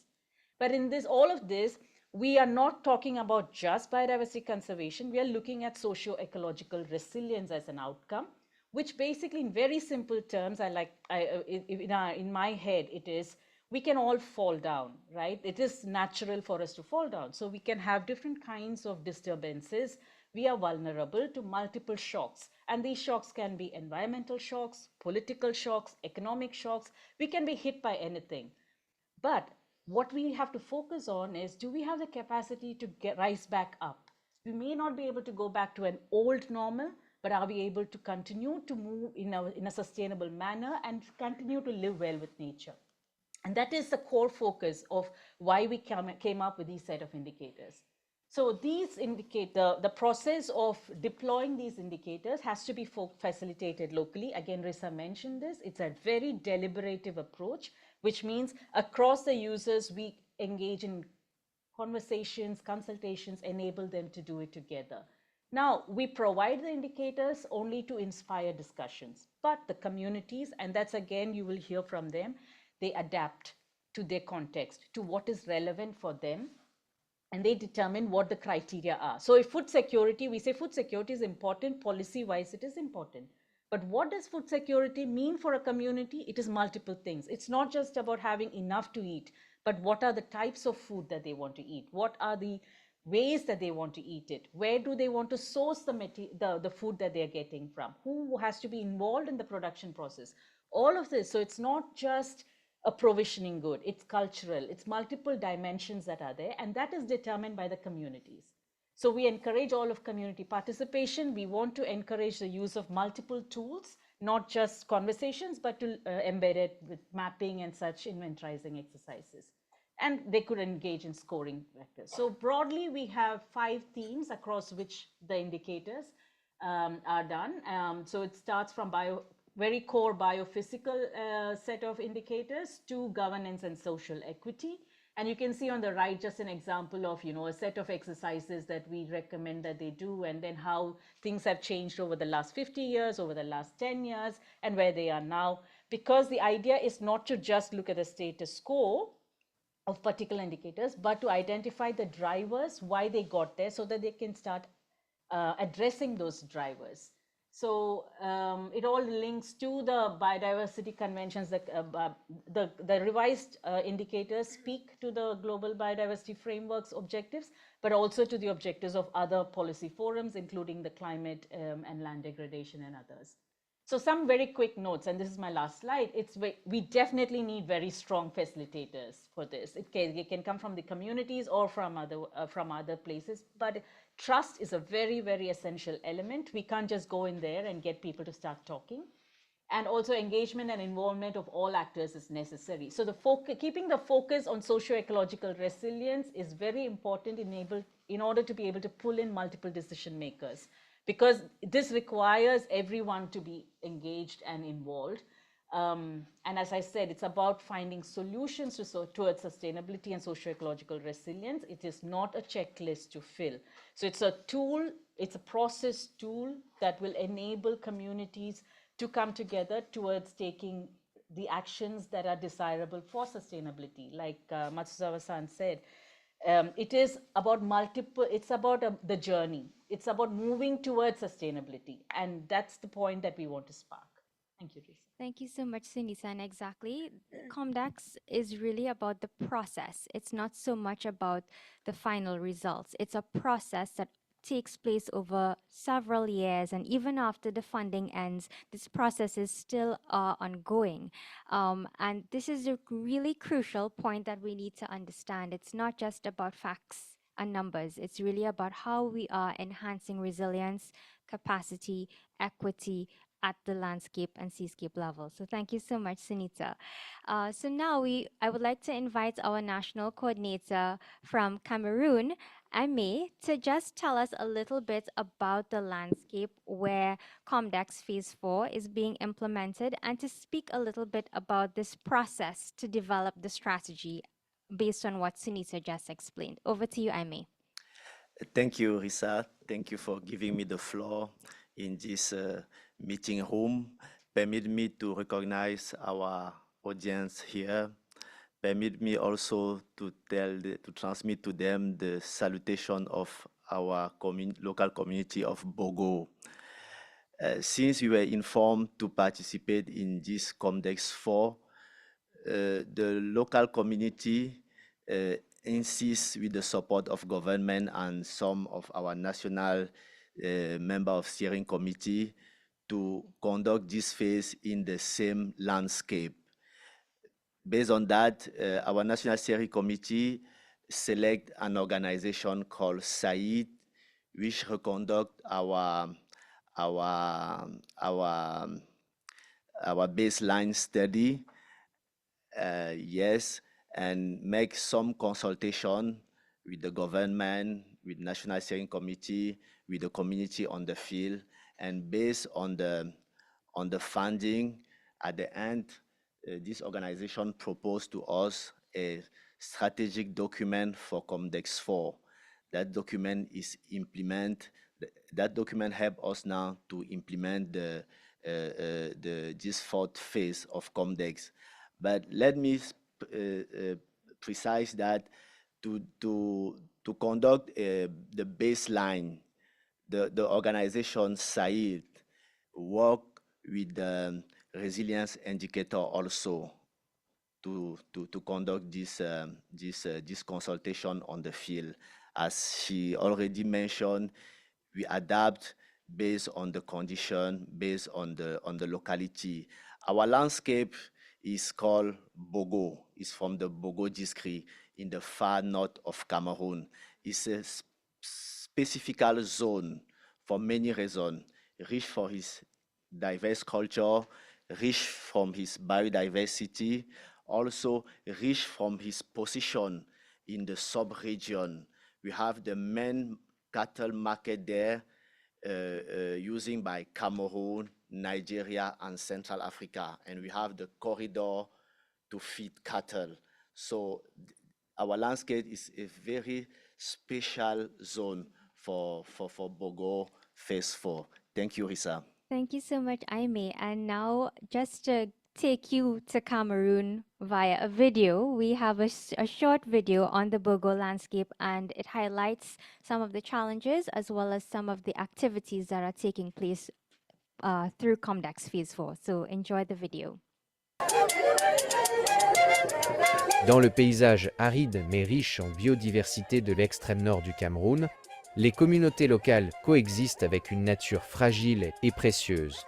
But in all of this, we are not talking about just biodiversity conservation. We are looking at socio-ecological resilience as an outcome, which basically, in very simple terms, in my head, it is, we can all fall down, right? It is natural for us to fall down. So we can have different kinds of disturbances. We are vulnerable to multiple shocks. And these shocks can be environmental shocks, political shocks, economic shocks. We can be hit by anything. But what we have to focus on is, do we have the capacity to rise back up? We may not be able to go back to an old normal, but are we able to continue to move in a sustainable manner and continue to live well with nature? And that is the core focus of why we came up with these set of indicators. So these indicate the process of deploying these indicators has to be facilitated locally. Again, Risa mentioned this. It's a very deliberative approach, which means across the users, we engage in conversations, consultations, enable them to do it together. Now, we provide the indicators only to inspire discussions, but the communities, and that's again, you will hear from them, they adapt to their context, to what is relevant for them, and they determine what the criteria are. So if food security, we say food security is important, policy-wise it is important. But what does food security mean for a community? It is multiple things. It's not just about having enough to eat, but what are the types of food that they want to eat? What are the ways that they want to eat it, where do they want to source the food that they're getting from, who has to be involved in the production process, all of this. So it's not just a provisioning good, it's cultural, it's multiple dimensions that are there, and that is determined by the communities. So we encourage all of community participation. We want to encourage the use of multiple tools, not just conversations, but to embed it with mapping and such inventorizing exercises. And they could engage in scoring vectors. So broadly, we have 5 themes across which the indicators are done. So it starts from very core biophysical set of indicators to governance and social equity. And you can see on the right just an example of, a set of exercises that we recommend that they do, and then how things have changed over the last 50 years, over the last 10 years, and where they are now. Because the idea is not to just look at the status quo of particular indicators, but to identify the drivers, why they got there, so that they can start addressing those drivers. So it all links to the biodiversity conventions. That the revised indicators speak to the global biodiversity framework's objectives, but also to the objectives of other policy forums, including the climate and land degradation and others. So some very quick notes, and this is my last slide. We definitely need very strong facilitators for this. It can come from the communities or from other places, but trust is a very, very essential element. We can't just go in there and get people to start talking. And also engagement and involvement of all actors is necessary. So keeping the focus on socio-ecological resilience is very important in order to be able to pull in multiple decision makers, because this requires everyone to be engaged and involved. And as I said, it's about finding solutions towards sustainability and socio-ecological resilience. It is not a checklist to fill. So it's a tool, it's a process tool that will enable communities to come together towards taking the actions that are desirable for sustainability. Like Matsuzawa-san said, it is about it's about the journey. It's about moving towards sustainability. And that's the point that we want to spark. Thank you, Teresa. Thank you so much, Sunisa. And exactly, COMDEKS is really about the process. It's not so much about the final results. It's a process that takes place over several years, and even after the funding ends, this process is still ongoing. And this is a really crucial point that we need to understand. It's not just about facts and numbers. It's really about how we are enhancing resilience, capacity, equity at the landscape and seascape level. So thank you so much, Sunita. So now I would like to invite our national coordinator from Cameroon, Ame, to just tell us a little bit about the landscape where COMDEKS Phase 4 is being implemented, and to speak a little bit about this process to develop the strategy based on what Sunita just explained. Over to you, Ame. Thank you, Risa. Thank you for giving me the floor in this meeting room. Permit me to recognize our audience here. Permit me also to transmit to them the salutation of our local community of Bogo. Since we were informed to participate in this COMDEKS 4, the local community insists, with the support of government and some of our national member of steering committee, to conduct this phase in the same landscape. Based on that, our National Steering Committee select an organization called SAID, which will conduct our baseline study, and make some consultation with the government, with National Steering Committee, with the community on the field, and based on the funding, at the end, this organization proposed to us a strategic document for COMDEKS 4. That document is that document helps us now to implement this 4th phase of COMDEKS. But let me precise that to conduct the baseline, the organization SAID work with the resilience indicator also to conduct this consultation on the field. As she already mentioned, we adapt based on the condition, based on the locality. Our landscape is called Bogo. It's from the Bogo district in the far north of Cameroon. It's a specific zone for many reasons, rich for its diverse culture, rich from his biodiversity, also rich from his position in the sub-region. We have the main cattle market there using by Cameroon, Nigeria, and Central Africa. And we have the corridor to feed cattle. So our landscape is a very special zone for Bogo Phase 4. Thank you, Risa. Thank you so much, Aimee. And now, just to take you to Cameroon via a video, we have a short video on the Bogo landscape, and it highlights some of the challenges as well as some of the activities that are taking place through COMDEKS Phase 4. So enjoy the video. Dans le paysage aride mais riche en biodiversité de l'extrême nord du Cameroun, les communautés locales coexistent avec une nature fragile et précieuse.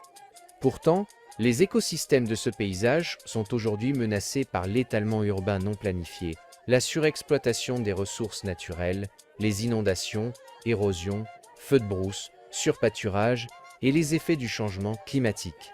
Pourtant, les écosystèmes de ce paysage sont aujourd'hui menacés par l'étalement urbain non planifié, la surexploitation des ressources naturelles, les inondations, érosion, feux de brousse, surpâturage et les effets du changement climatique.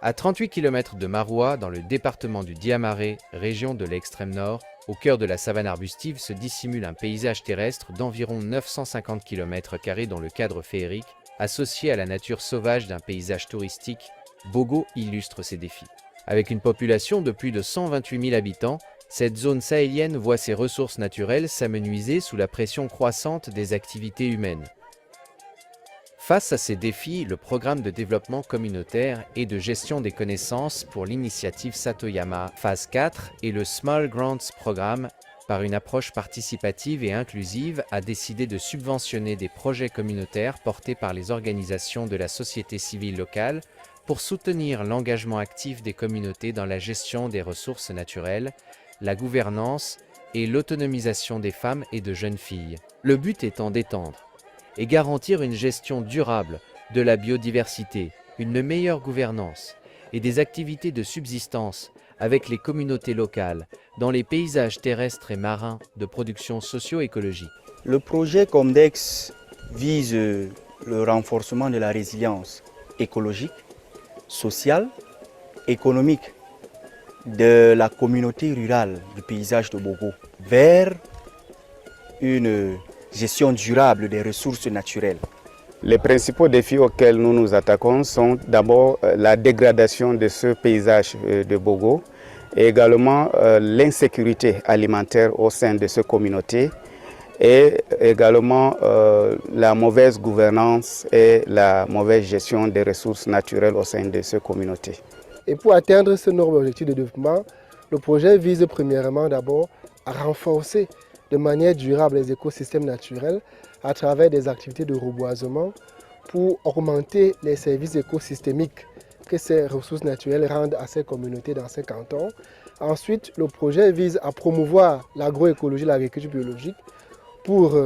À 38 km de Maroua, dans le département du Diamaré, région de l'extrême nord, au cœur de la savane arbustive se dissimule un paysage terrestre d'environ 950 km² dans le cadre féerique, associé à la nature sauvage d'un paysage touristique. Bogo illustre ces défis. Avec une population de plus de 128 000 habitants, cette zone sahélienne voit ses ressources naturelles s'amenuiser sous la pression croissante des activités humaines. Face à ces défis, le programme de développement communautaire et de gestion des connaissances pour l'initiative Satoyama Phase 4 et le Small Grants Programme, par une approche participative et inclusive, a décidé de subventionner des projets communautaires portés par les organisations de la société civile locale pour soutenir l'engagement actif des communautés dans la gestion des ressources naturelles, la gouvernance et l'autonomisation des femmes et de jeunes filles. Le but étant d'étendre et garantir une gestion durable de la biodiversité, une meilleure gouvernance et des activités de subsistance avec les communautés locales dans les paysages terrestres et marins de production socio-écologique. Le projet COMDEKS vise le renforcement de la résilience écologique, sociale, économique de la communauté rurale du paysage de Bogo vers une gestion durable des ressources naturelles. Les principaux défis auxquels nous nous attaquons sont d'abord la dégradation de ce paysage de Bogo et également l'insécurité alimentaire au sein de ces communautés et également la mauvaise gouvernance et la mauvaise gestion des ressources naturelles au sein de ces communautés. Et pour atteindre ce nombre d'objectifs de développement, le projet vise premièrement d'abord à renforcer de manière durable les écosystèmes naturels à travers des activités de reboisement pour augmenter les services écosystémiques que ces ressources naturelles rendent à ces communautés dans ces cantons. Ensuite, le projet vise à promouvoir l'agroécologie et l'agriculture biologique pour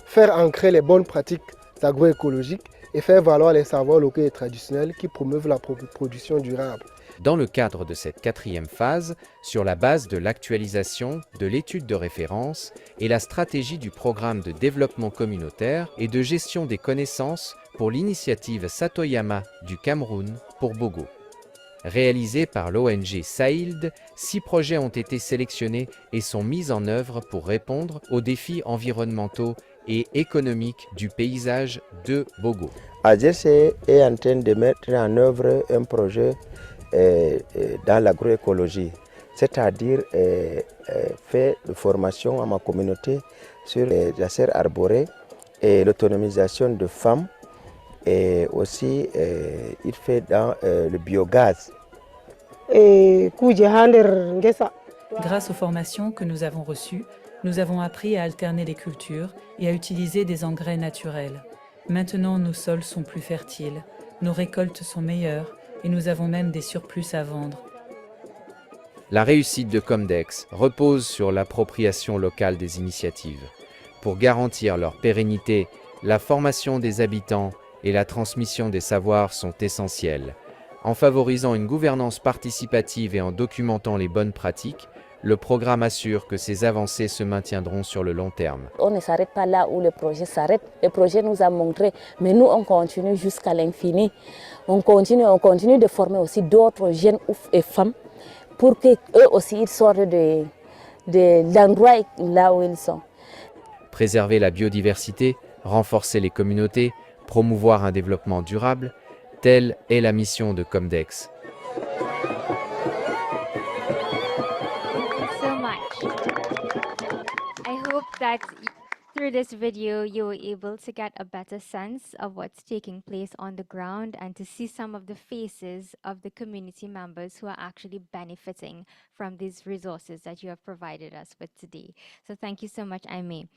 faire ancrer les bonnes pratiques agroécologiques et faire valoir les savoirs locaux et traditionnels qui promeuvent la production durable. Dans le cadre de cette quatrième phase, sur la base de l'actualisation, de l'étude de référence et la stratégie du programme de développement communautaire et de gestion des connaissances pour l'initiative Satoyama du Cameroun pour Bogo. Réalisé par l'ONG SAILD, 6 projets ont été sélectionnés et sont mis en œuvre pour répondre aux défis environnementaux et économiques du paysage de Bogo. AGC est en train de mettre en œuvre un projet dans l'agroécologie, c'est-à-dire faire de formation à ma communauté sur les serres arborées et l'autonomisation de femmes et aussi il fait dans le biogaz. Grâce aux formations que nous avons reçues, nous avons appris à alterner les cultures et à utiliser des engrais naturels. Maintenant, nos sols sont plus fertiles, nos récoltes sont meilleures et nous avons même des surplus à vendre. La réussite de COMDEKS repose sur l'appropriation locale des initiatives. Pour garantir leur pérennité, la formation des habitants et la transmission des savoirs sont essentielles. En favorisant une gouvernance participative et en documentant les bonnes pratiques, le programme assure que ces avancées se maintiendront sur le long terme. On ne s'arrête pas là où le projet s'arrête. Le projet nous a montré, mais nous on continue jusqu'à l'infini. On continue de former aussi d'autres jeunes et femmes pour qu'eux aussi ils sortent de l'endroit là où ils sont. Préserver la biodiversité, renforcer les communautés, promouvoir un développement durable, telle est la mission de COMDEKS. So much. I hope that through this video, you were able to get a better sense of what's taking place on the ground and to see some of the faces of the community members who are actually benefiting from these resources that you have provided us with today. So thank you so much, Aimee.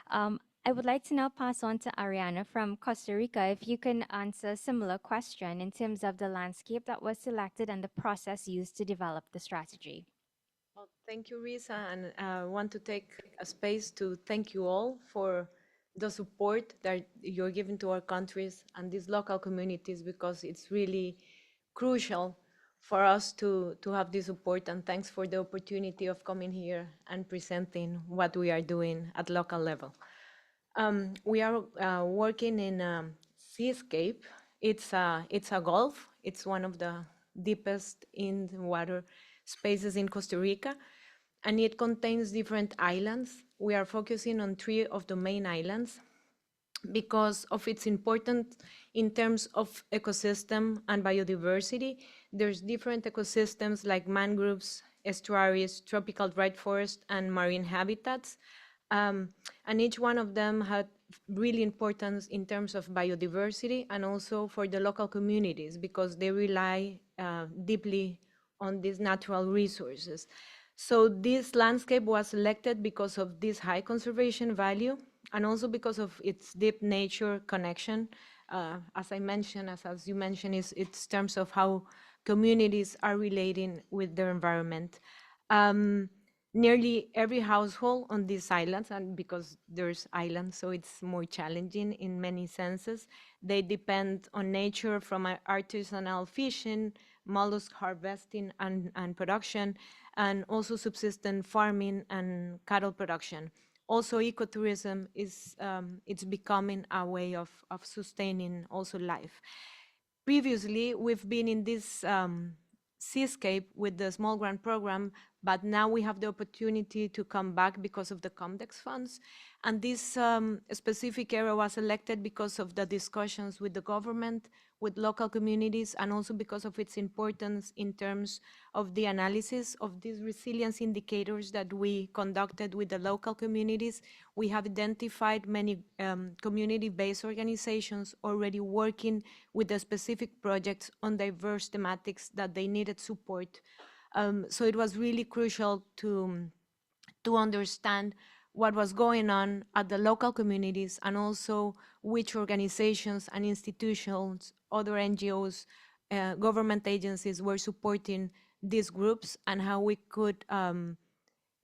I would like to now pass on to Ariana from Costa Rica. If you can answer a similar question in terms of the landscape that was selected and the process used to develop the strategy. Well, thank you, Risa, and I want to take a space to thank you all for the support that you're giving to our countries and these local communities, because it's really crucial for us to have this support, and thanks for the opportunity of coming here and presenting what we are doing at local level. We are working in Seascape. It's a gulf. It's one of the deepest in water spaces in Costa Rica, and it contains different islands. We are focusing on 3 of the main islands because of its importance in terms of ecosystem and biodiversity. There's different ecosystems like mangroves, estuaries, tropical dry forest, and marine habitats. And each one of them had really importance in terms of biodiversity and also for the local communities because they rely deeply on these natural resources. So this landscape was selected because of this high conservation value and also because of its deep nature connection. As I mentioned, as you mentioned, it's terms of how communities are relating with their environment. Nearly every household on these islands, and because there's islands, so it's more challenging in many senses, they depend on nature from artisanal fishing, mollusk harvesting and production, and also subsistence farming and cattle production. Also, ecotourism is it's becoming a way of sustaining also life. Previously, we've been in this seascape with the small grant program, but now we have the opportunity to come back because of the COMDEKS funds. And this specific area was selected because of the discussions with the government, with local communities, and also because of its importance in terms of the analysis of these resilience indicators that we conducted with the local communities. We have identified many community-based organizations already working with the specific projects on diverse thematics that they needed support. So it was really crucial to understand what was going on at the local communities and also which organizations and institutions, other NGOs, government agencies were supporting these groups and how we could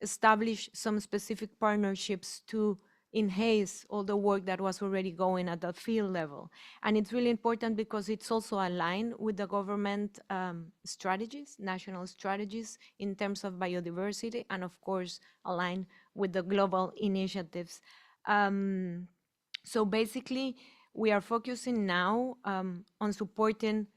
establish some specific partnerships to enhance all the work that was already going at the field level. And it's really important because it's also aligned with the government strategies, national strategies in terms of biodiversity, and of course aligned with the global initiatives. So basically, we are focusing now on supporting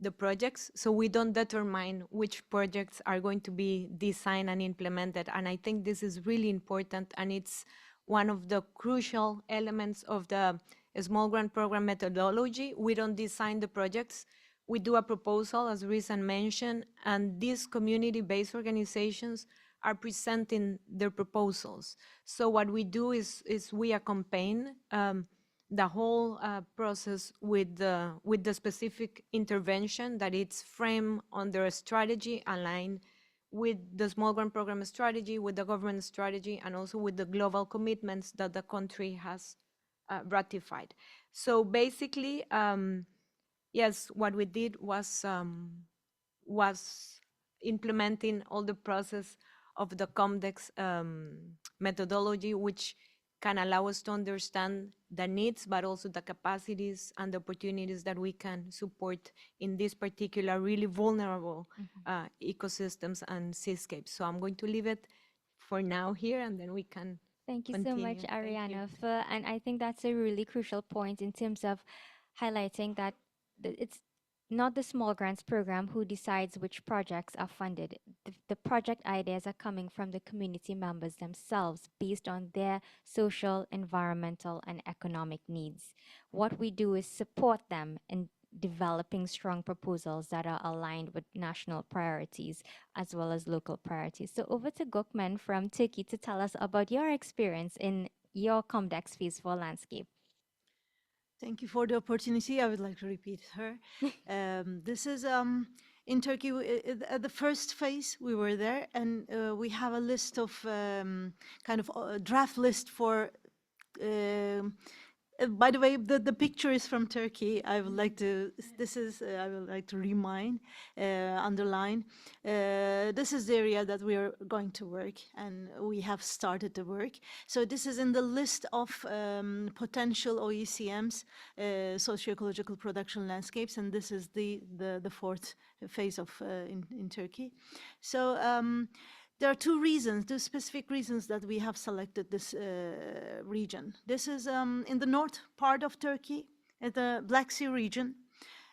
the projects, so we don't determine which projects are going to be designed and implemented. And I think this is really important, and it's one of the crucial elements of the small grant program methodology. We don't design the projects. We do a proposal, as Risa mentioned, and these community-based organizations are presenting their proposals. So what we do is we accompany the whole process with the specific intervention that it's framed under a strategy aligned with the small grant program strategy, with the government strategy, and also with the global commitments that the country has ratified. So basically, yes, what we did was implementing all the process of the COMDEKS methodology, which can allow us to understand the needs, but also the capacities and the opportunities that we can support in these particular really vulnerable ecosystems and seascapes. So I'm going to leave it for now here, and then we can Thank you continue. so much, Thank you. Ariana, and I think that's a really crucial point in terms of highlighting that it's not the small grants program who decides which projects are funded. The project ideas are coming from the community members themselves based on their social, environmental, and economic needs. What we do is support them in developing strong proposals that are aligned with national priorities as well as local priorities. So over to Gökmen from Turkey to tell us about your experience in your COMDEKS Phase 4 landscape. Thank you for the opportunity. I would like to repeat her. This is in Turkey. At the first phase, we were there, and we have a list of kind of a draft list for. By the way, the picture is from Turkey. I would like to. This is. I would like to underline. This is the area that we are going to work, and we have started the work. So this is in the list of potential OECMs, socio-ecological production landscapes, and this is the fourth phase of in Turkey. So. There are two specific reasons that we have selected this region. This is in the north part of Turkey, at the Black Sea region.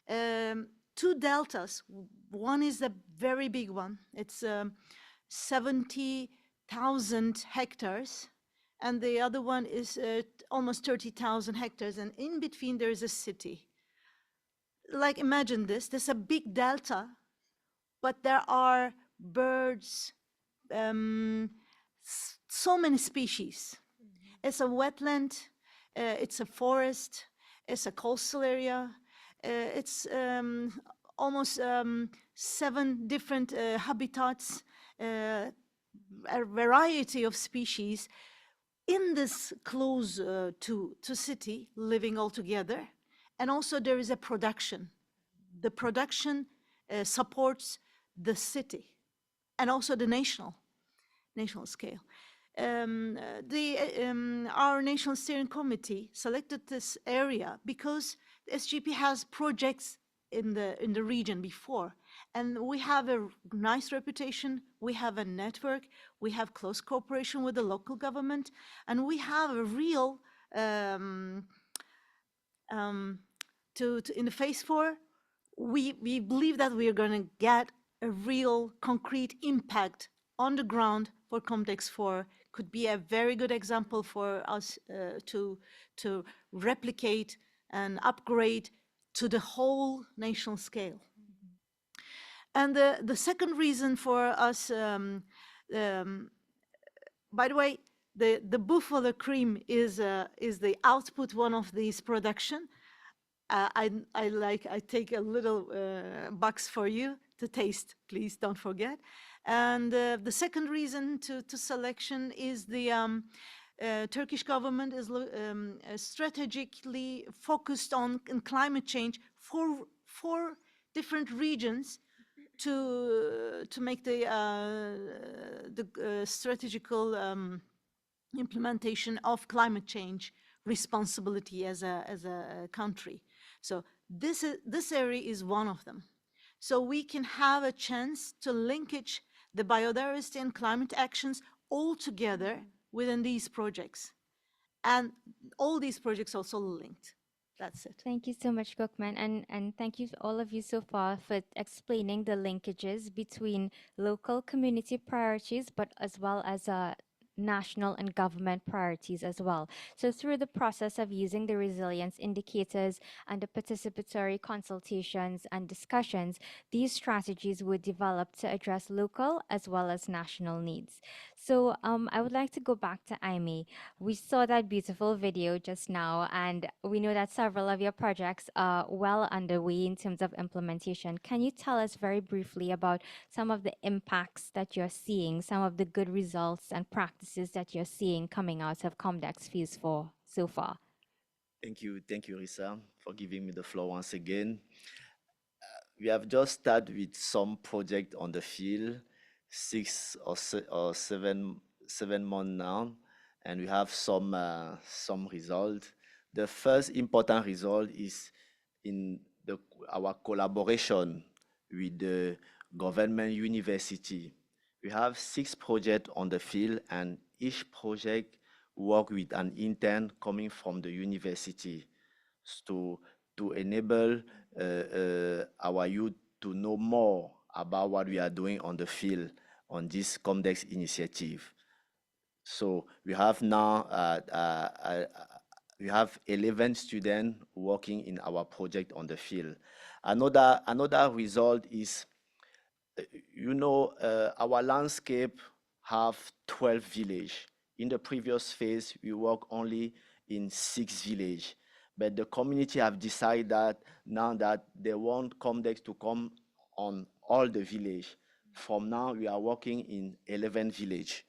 Two deltas. One is a very big one. It's 70,000 hectares. And the other one is almost 30,000 hectares. And in between, there is a city. Like, imagine this. There's a big delta, but there are birds, so many species. It's a wetland, it's a forest, it's a coastal area, it's almost 7 different habitats, a variety of species in this close to city living all together. And also there is a production. The production supports the city and also the national scale. Our National Steering Committee selected this area because the SGP has projects in the region before, and we have a nice reputation, we have a network, we have close cooperation with the local government, and we have a real, in the phase 4, we believe that we are going to get a real concrete impact on the ground for COMDEKS 4. Could be a very good example for us to replicate and upgrade to the whole national scale. And the second reason for us, by the way, the buffalo cream is the output one of these production. I take a little box for you to taste, please don't forget. And the second reason to selection is the Turkish government is strategically focused on climate change for 4 different regions to make the strategical implementation of climate change responsibility as a country. So this area is one of them. So we can have a chance to linkage the biodiversity and climate actions all together within these projects. And all these projects also linked. That's it. Thank you so much, Gökmen, and thank you all of you so far for explaining the linkages between local community priorities, but as well as national and government priorities as well. So through the process of using the resilience indicators and the participatory consultations and discussions, these strategies were developed to address local as well as national needs. So I would like to go back to Aimee. We saw that beautiful video just now, and we know that several of your projects are well underway in terms of implementation. Can you tell us very briefly about some of the impacts that you're seeing, some of the good results and practices that you're seeing coming out of COMDEKS Phase 4 so far? Thank you, Risa, for giving me the floor once again. we have just started with some project on the field, 7 months now, and we have some result. The first important result is in our collaboration with the government university. We have 6 projects on the field, and each project work with an intern coming from the university to enable our youth to know more about what we are doing on the field on this COMDEKS initiative. So we have now we have 11 students working in our project on the field. Another result is, our landscape have 12 villages. In the previous phase, we work only in 6 villages. But the community have decided that now that they want COMDEKS to come on all the village. From now, we are working in 11 villages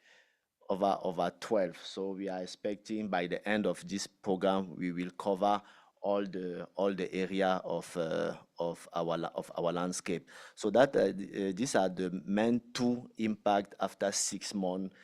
over 12. So we are expecting by the end of this program, we will cover all the area of our landscape. So that these are the main 2 impact after 6 months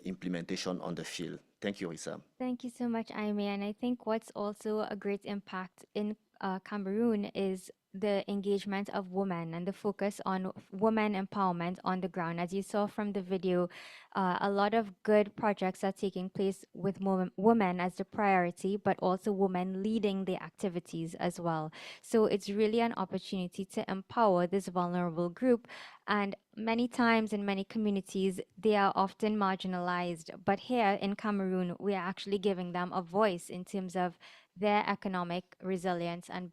implementation on the field. Thank you, Risa. Thank you so much, Aimee. And I think what's also a great impact in Cameroon is the engagement of women and the focus on women empowerment on the ground. As you saw from the video, a lot of good projects are taking place with women as the priority, but also women leading the activities as well. So it's really an opportunity to empower this vulnerable group. And many times in many communities, they are often marginalized. But here in Cameroon, we are actually giving them a voice in terms of their economic resilience and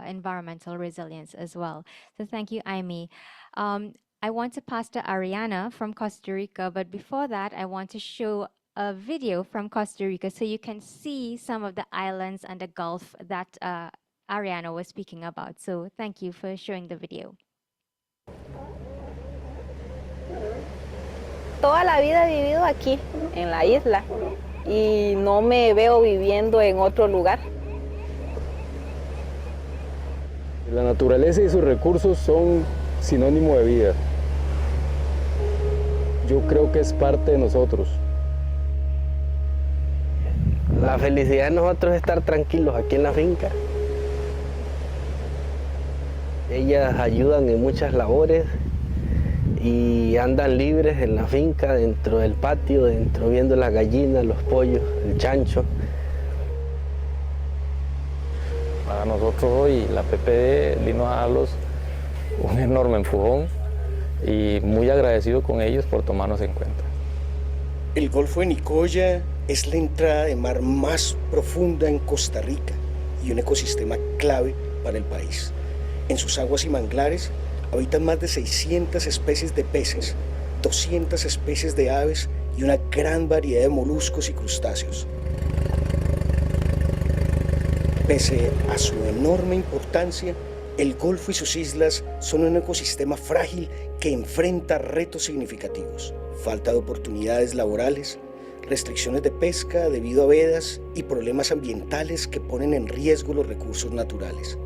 environmental resilience as well. So thank you, Aimee. I want to pass to Ariana from Costa Rica, but before that, I want to show a video from Costa Rica so you can see some of the islands and the Gulf that Ariana was speaking about. So thank you for showing the video. Toda la vida he vivido aquí, en la isla, y no me veo viviendo en otro lugar. La naturaleza y sus recursos son sinónimo de vida. Yo creo que es parte de nosotros. La felicidad de nosotros es estar tranquilos aquí en la finca. Ellas ayudan en muchas labores y andan libres en la finca, dentro del patio, viendo las gallinas, los pollos, el chancho. Para nosotros hoy la PPD vino a darlos un enorme empujón y muy agradecido con ellos por tomarnos en cuenta. El Golfo de Nicoya es la entrada de mar más profunda en Costa Rica y un ecosistema clave para el país. En sus aguas y manglares habitan más de 600 especies de peces, 200 especies de aves y una gran variedad de moluscos y crustáceos. Pese a su enorme importancia, el Golfo y sus islas son un ecosistema frágil que enfrenta retos significativos: falta de oportunidades laborales, restricciones de pesca debido a vedas y problemas ambientales que ponen en riesgo los recursos naturales.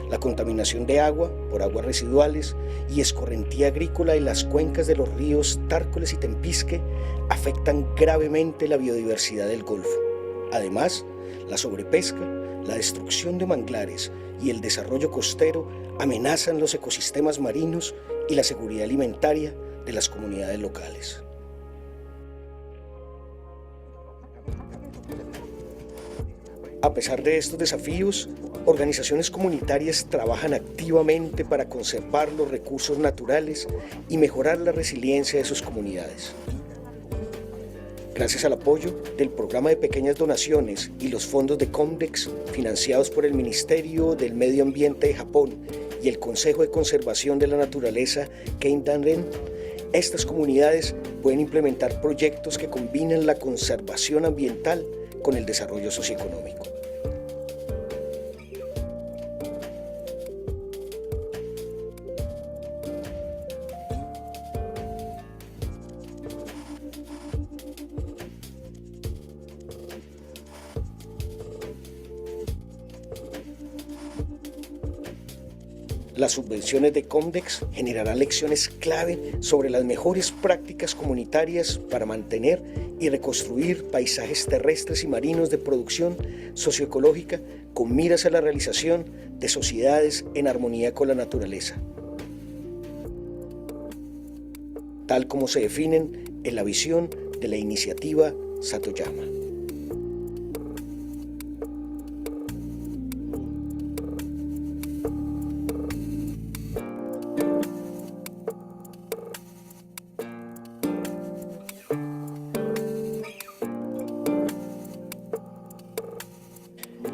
La contaminación de agua por aguas residuales y escorrentía agrícola en las cuencas de los ríos Tárcoles y Tempisque afectan gravemente la biodiversidad del Golfo. Además, la sobrepesca, la destrucción de manglares y el desarrollo costero amenazan los ecosistemas marinos y la seguridad alimentaria de las comunidades locales. A pesar de estos desafíos, organizaciones comunitarias trabajan activamente para conservar los recursos naturales y mejorar la resiliencia de sus comunidades. Gracias al apoyo del programa de pequeñas donaciones y los fondos de COMDEKS financiados por el Ministerio del Medio Ambiente de Japón y el Consejo de Conservación de la Naturaleza Keidanren, estas comunidades pueden implementar proyectos que combinan la conservación ambiental con el desarrollo socioeconómico. Las subvenciones de COMDEKS generarán lecciones clave sobre las mejores prácticas comunitarias para mantener y reconstruir paisajes terrestres y marinos de producción socioecológica con miras a la realización de sociedades en armonía con la naturaleza, tal como se definen en la visión de la iniciativa Satoyama.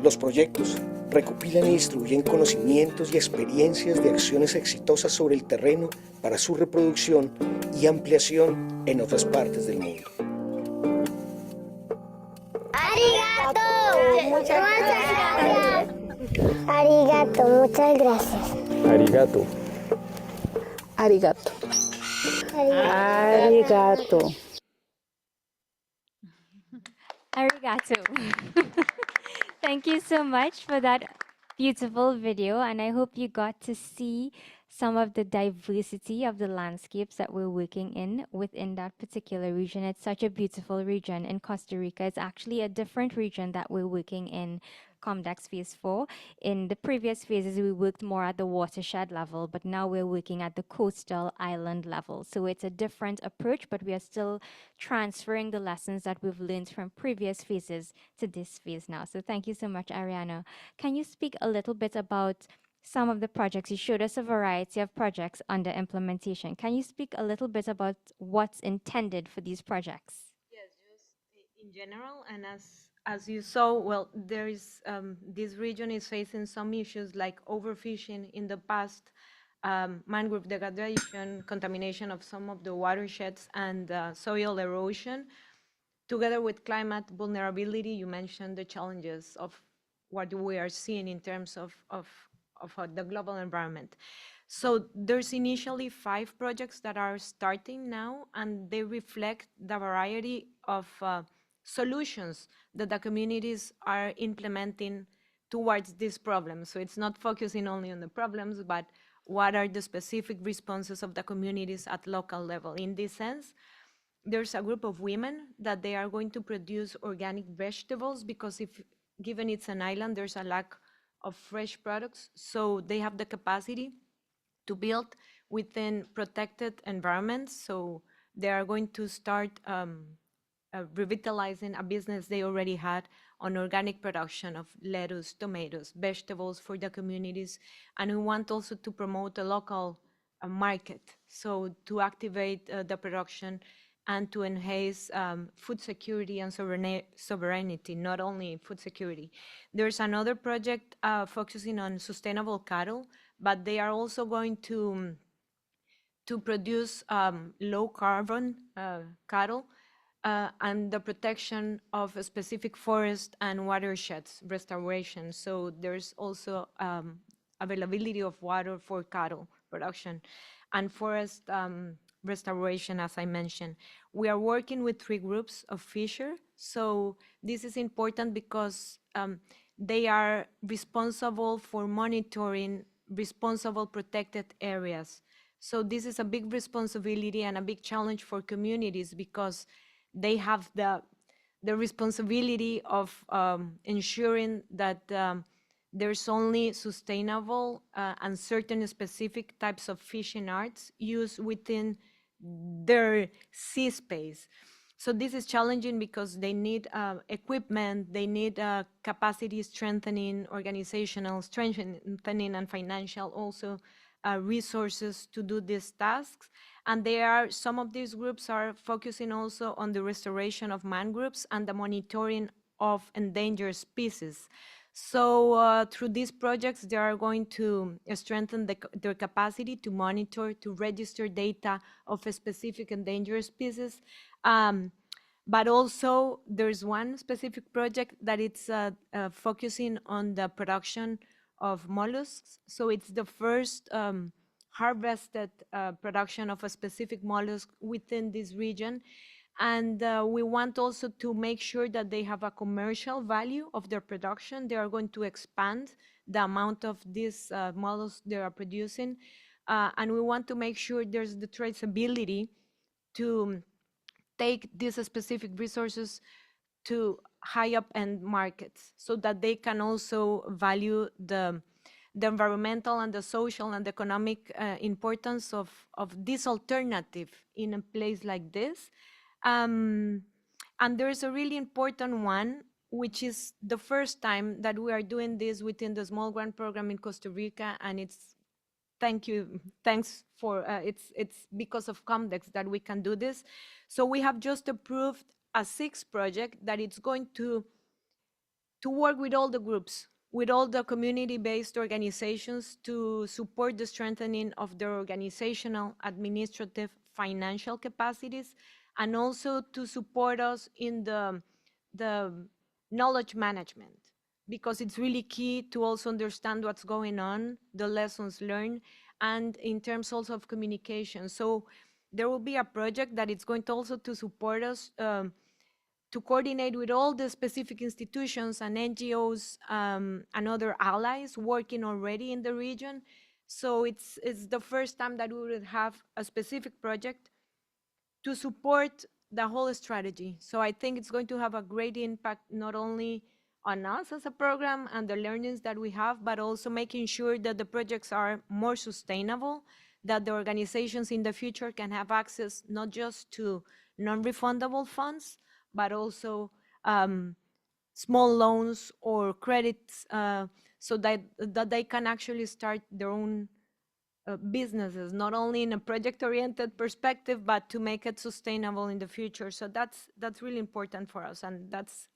Los proyectos recopilan y distribuyen conocimientos y experiencias de acciones exitosas sobre el terreno para su reproducción y ampliación en otras partes del mundo. ¡Arigato! Muchas gracias. Arigato, muchas gracias. Arigato. Arigato. Arigato. Arigato. Thank you so much for that beautiful video, and I hope you got to see some of the diversity of the landscapes that we're working in within that particular region. It's such a beautiful region in Costa Rica. It's actually a different region that we're working in COMDEKS Phase 4. In the previous phases, we worked more at the watershed level, but now we're working at the coastal island level. So it's a different approach, but we are still transferring the lessons that we've learned from previous phases to this phase now. So thank you so much, Ariana. Can you speak a little bit about some of the projects? You showed us a variety of projects under implementation. Can you speak a little bit about what's intended for these projects? Yes, just in general, and as you saw, well, there is this region is facing some issues like overfishing in the past, mangrove degradation, contamination of some of the watersheds, and soil erosion. Together with climate vulnerability, you mentioned the challenges of what we are seeing in terms of the global environment. So there's initially 5 projects that are starting now, and they reflect the variety of solutions that the communities are implementing towards this problem. So it's not focusing only on the problems, but what are the specific responses of the communities at local level. In this sense, there's a group of women that they are going to produce organic vegetables, because if given it's an island, there's a lack of fresh products. So they have the capacity to build within protected environments. So they are going to start revitalizing a business they already had on organic production of lettuce, tomatoes, vegetables for the communities. And we want also to promote a local market, so to activate the production and to enhance food security and sovereignty, not only food security. There's another project focusing on sustainable cattle, but they are also going to produce low carbon cattle and the protection of a specific forest and watersheds restoration. So there's also availability of water for cattle production and forest restoration, as I mentioned. We are working with 3 groups of fishers. So this is important because they are responsible for monitoring responsible protected areas. So this is a big responsibility and a big challenge for communities, because they have the responsibility of ensuring that there's only sustainable and certain specific types of fishing arts used within their sea space. So this is challenging because they need equipment, they need capacity strengthening, organizational strengthening, and financial also resources to do these tasks. And some of these groups are focusing also on the restoration of mangroves and the monitoring of endangered species. So through these projects, they are going to strengthen their capacity to monitor, to register data of a specific endangered species. But also there's one specific project that it's focusing on the production of mollusks. So it's the first harvested production of a specific mollusk within this region. And we want also to make sure that they have a commercial value of their production. They are going to expand the amount of these mollusks they are producing. And we want to make sure there's the traceability to take these specific resources to high up end markets so that they can also value the environmental and the social and economic importance of this alternative in a place like this. And there's a really important one, which is the first time that we are doing this within the small grant program in Costa Rica, and it's thanks for it's because of COMDEKS that we can do this. So we have just approved a 6th project that it's going to work with all the groups, with all the community-based organizations to support the strengthening of their organizational, administrative, financial capacities, and also to support us in the knowledge management, because it's really key to also understand what's going on, the lessons learned, and in terms also of communication. So there will be a project that it's going to also to support us to coordinate with all the specific institutions and NGOs and other allies working already in the region. So it's the first time that we would have a specific project to support the whole strategy. So I think it's going to have a great impact, not only on us as a program and the learnings that we have, but also making sure that the projects are more sustainable, that the organizations in the future can have access not just to non-refundable funds, but also small loans or credits so that they can actually start their own businesses, not only in a project-oriented perspective, but to make it sustainable in the future. So that's really important for us, and that's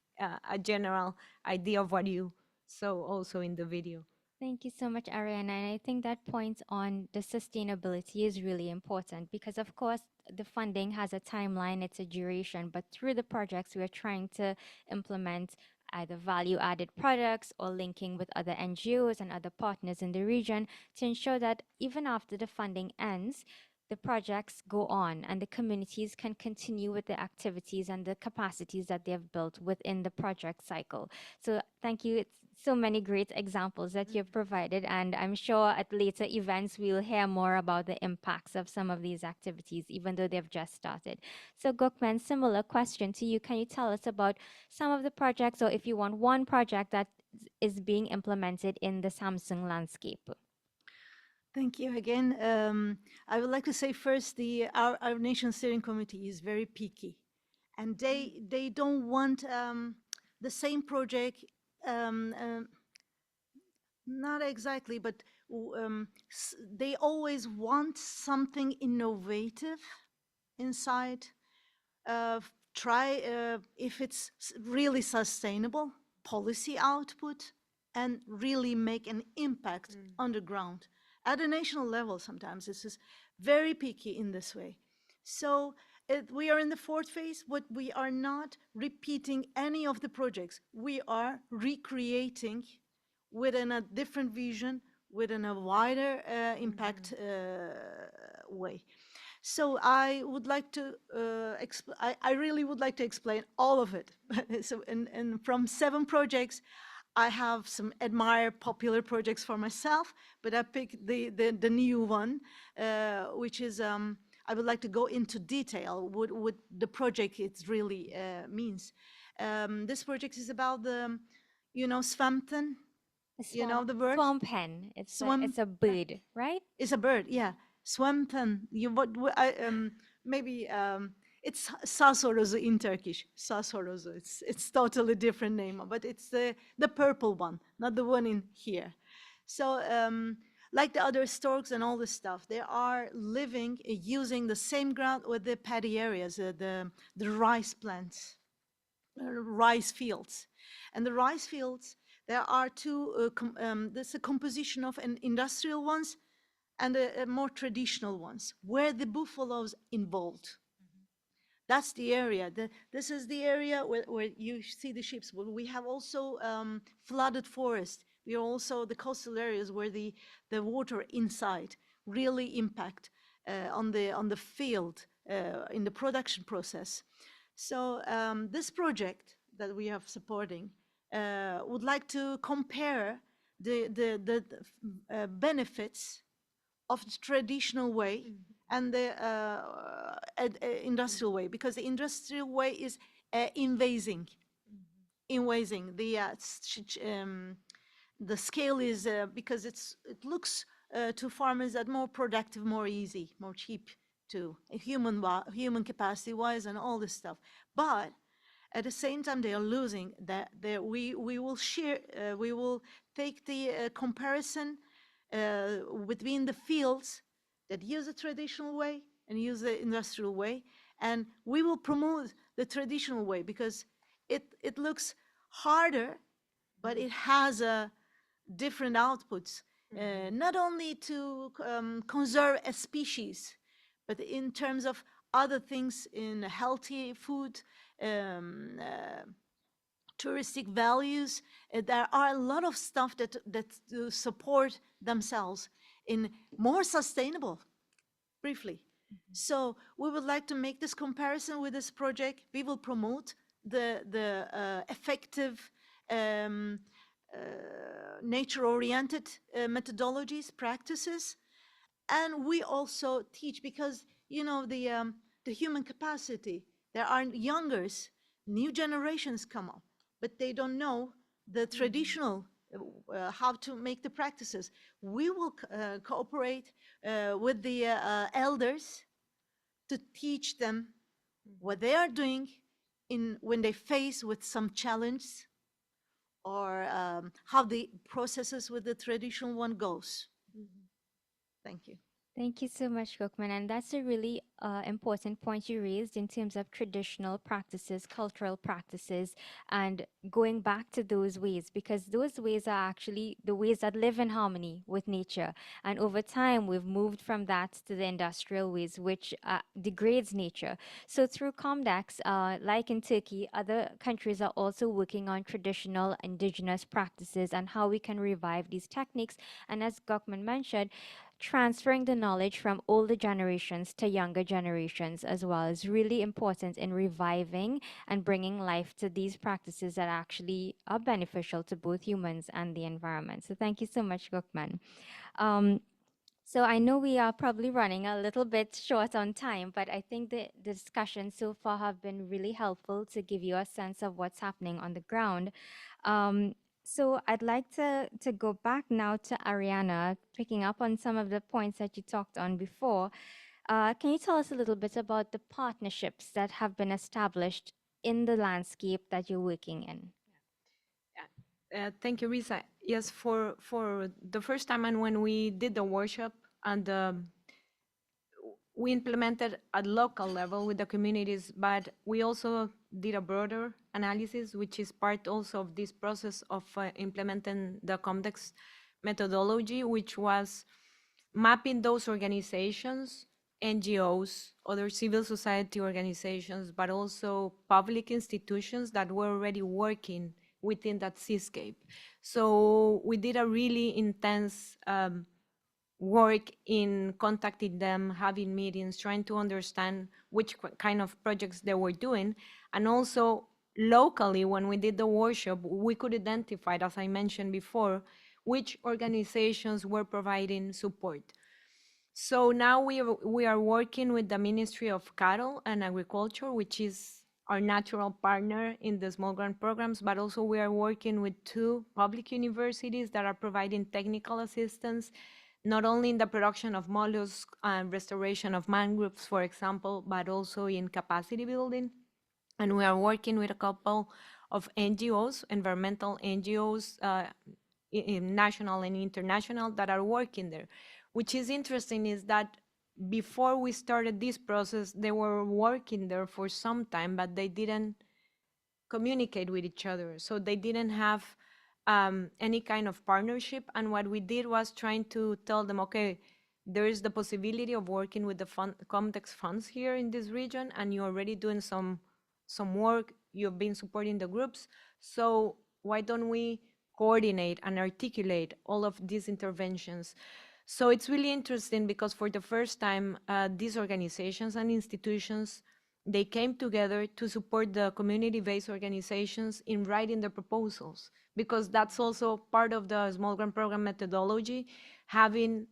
a general idea of what you saw also in the video. Thank you so much, Ariana. And I think that point on the sustainability is really important because, of course, the funding has a timeline, it's a duration, but through the projects, we're trying to implement either value-added products or linking with other NGOs and other partners in the region to ensure that even after the funding ends, the projects go on and the communities can continue with the activities and the capacities that they have built within the project cycle. So thank you. It's so many great examples that you've provided, and I'm sure at later events we'll hear more about the impacts of some of these activities, even though they've just started. So Gokmen, similar question to you. Can you tell us about some of the projects, or if you want one project that is being implemented in the Samsung landscape? Thank you again. I would like to say first, our Nation Steering Committee is very picky, and they don't want the same project. Not exactly, but they always want something innovative inside. Try if it's really sustainable policy output and really make an impact on the ground. At a national level, sometimes this is very picky in this way. So we are in the 4th phase, but we are not repeating any of the projects. We are recreating within a different vision, within a wider impact way. So I would like to I really would like to explain all of it. So and from 7 projects, I have some admired popular projects for myself, but I picked the new one, which is I would like to go into detail what the project it really means. This project is about the, swampen. You know the bird? Swamp hen. It's a bird, right? It's a bird, yeah. Swampen. Maybe it's sasorozu in Turkish. Sasorozu. It's totally different name, but it's the purple one, not the one in here. So like the other storks and all this stuff, they are living using the same ground with the paddy areas, the rice plants, rice fields, and the rice fields. There are 2, there's a composition of an industrial ones and a more traditional ones, where the buffaloes involved. That's the area. This is the area where you see the sheep. We have also flooded forest. We are also the coastal areas where the water inside really impact on the field, in the production process. So this project that we are supporting would like to compare the benefits of the traditional way and the industrial way, because the industrial way is invading. The scale is because it looks to farmers that more productive, more easy, more cheap to human capacity wise and all this stuff. But at the same time, they are losing that. We will share. We will take the comparison between the fields that use the traditional way and use the industrial way, and we will promote the traditional way because it looks harder, but it has different outputs, not only to conserve a species, but in terms of other things in healthy food, touristic values. There are a lot of stuff that support themselves in more sustainable, briefly. So we would like to make this comparison with this project. We will promote the effective nature-oriented methodologies, practices, and we also teach because the human capacity. There are youngers, new generations come up, but they don't know the traditional how to make the practices. We will cooperate with the elders to teach them what they are doing when they face with some challenge, or how the processes with the traditional one goes. Thank you. Thank you so much, Gokman. And that's a really important point you raised in terms of traditional practices, cultural practices, and going back to those ways, because those ways are actually the ways that live in harmony with nature. And over time, we've moved from that to the industrial ways, which degrades nature. So through COMDEKS, like in Turkey, other countries are also working on traditional indigenous practices and how we can revive these techniques. And as Gokman mentioned, transferring the knowledge from older generations to younger generations as well is really important in reviving and bringing life to these practices that actually are beneficial to both humans and the environment. So thank you so much, Gokman. So I know we are probably running a little bit short on time, but I think the discussions so far have been really helpful to give you a sense of what's happening on the ground. So I'd like to go back now to Ariana, picking up on some of the points that you talked on before. Can you tell us a little bit about the partnerships that have been established in the landscape that you're working in? Thank you, Risa. Yes, for the first time and when we did the workshop, and we implemented at local level with the communities, but we also did a broader analysis, which is part also of this process of implementing the COMDEKS methodology, which was mapping those organizations, NGOs, other civil society organizations, but also public institutions that were already working within that seascape. So we did a really intense work in contacting them, having meetings, trying to understand which kind of projects they were doing. And also locally, when we did the workshop, we could identify, as I mentioned before, which organizations were providing support. So now we are working with the Ministry of Cattle and Agriculture, which is our natural partner in the small grant programs, but also we are working with 2 public universities that are providing technical assistance, not only in the production of mollusks and restoration of mangroves, for example, but also in capacity building. And we are working with a couple of NGOs, environmental NGOs, national and international, that are working there. Which is interesting is that before we started this process, they were working there for some time, but they didn't communicate with each other. So they didn't have any kind of partnership. And what we did was trying to tell them, okay, there is the possibility of working with the COMDEKS funds here in this region, and you're already doing some work, you've been supporting the groups. So why don't we coordinate and articulate all of these interventions? So it's really interesting because for the first time, these organizations and institutions they came together to support the community-based organizations in writing the proposals, because that's also part of the small grant program methodology, having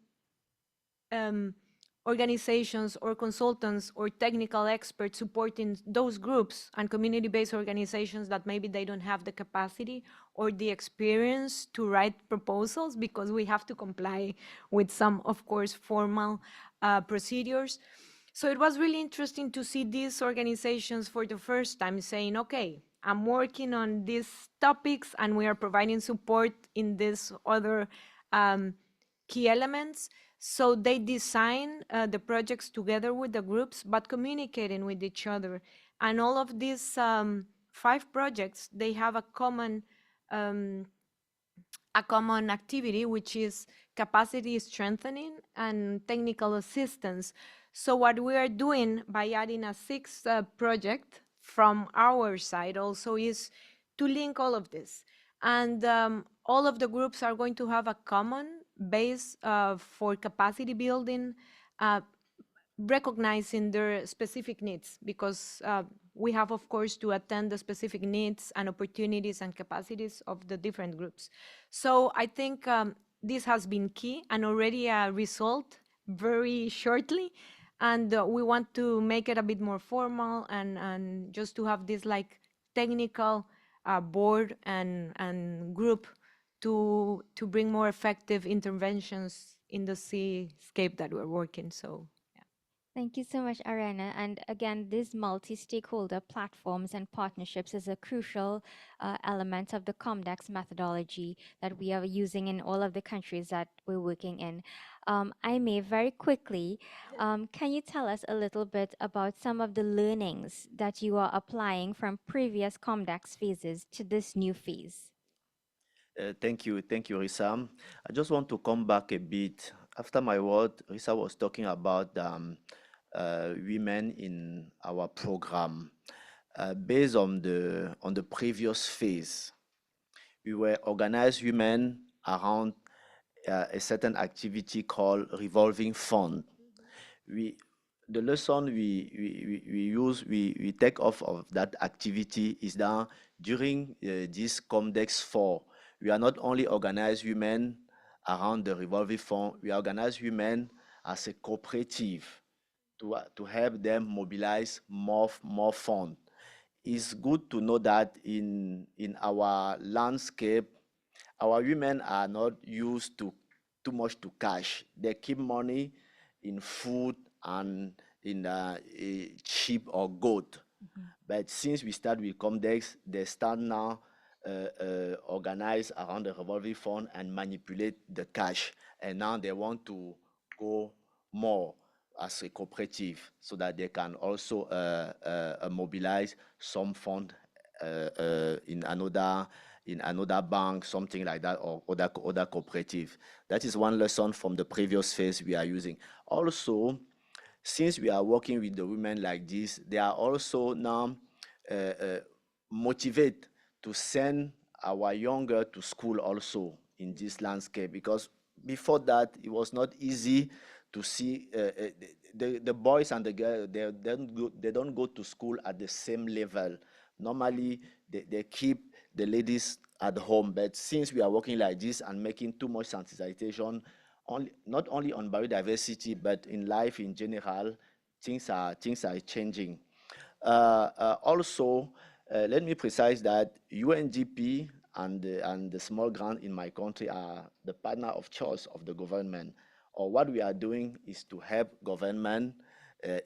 organizations or consultants or technical experts supporting those groups and community-based organizations that maybe they don't have the capacity or the experience to write proposals, because we have to comply with some, of course, formal procedures. So it was really interesting to see these organizations for the first time saying, okay, I'm working on these topics and we are providing support in these other key elements. So they design the projects together with the groups, but communicating with each other. And all of these 5 projects, they have a common activity, which is capacity strengthening and technical assistance. So what we are doing by adding a 6th project from our side also is to link all of this. And all of the groups are going to have a common base for capacity building, recognizing their specific needs, because we have, of course, to attend the specific needs and opportunities and capacities of the different groups. So I think this has been key and already a result very shortly. And we want to make it a bit more formal and just to have this like technical board and group to bring more effective interventions in the seascape that we're working. So. Thank you so much, Arena. And again, these multi-stakeholder platforms and partnerships is a crucial element of the COMDEKS methodology that we are using in all of the countries that we're working in. I may very quickly, can you tell us a little bit about some of the learnings that you are applying from previous COMDEKS phases to this new phase? Thank you, Risa. I just want to come back a bit. After my word, Risa was talking about women in our program. Based on the previous phase, we were organized women around a certain activity called revolving fund. The lesson we take off of that activity is that during this COMDEKS 4, we are not only organized women around the revolving fund, we organize women as a cooperative to help them mobilize more fund. It's good to know that in our landscape, our women are not used to too much to cash. They keep money in food and in sheep or goat. But since we start with COMDEKS, they start now organize around the revolving fund and manipulate the cash. And now they want to go more as a cooperative so that they can also mobilize some fund in another bank, something like that, or other cooperative. That is one lesson from the previous phase we are using. Also, since we are working with the women like this, they are also now motivated to send our younger to school also in this landscape, because before that it was not easy to see the boys and the girls. They don't go to school at the same level. Normally they keep the ladies at home, but since we are working like this and making too much sensitization, not only on biodiversity but in life in general, things are changing. Also, let me precise that UNDP and the small grant in my country are the partner of choice of the government. Or what we are doing is to help government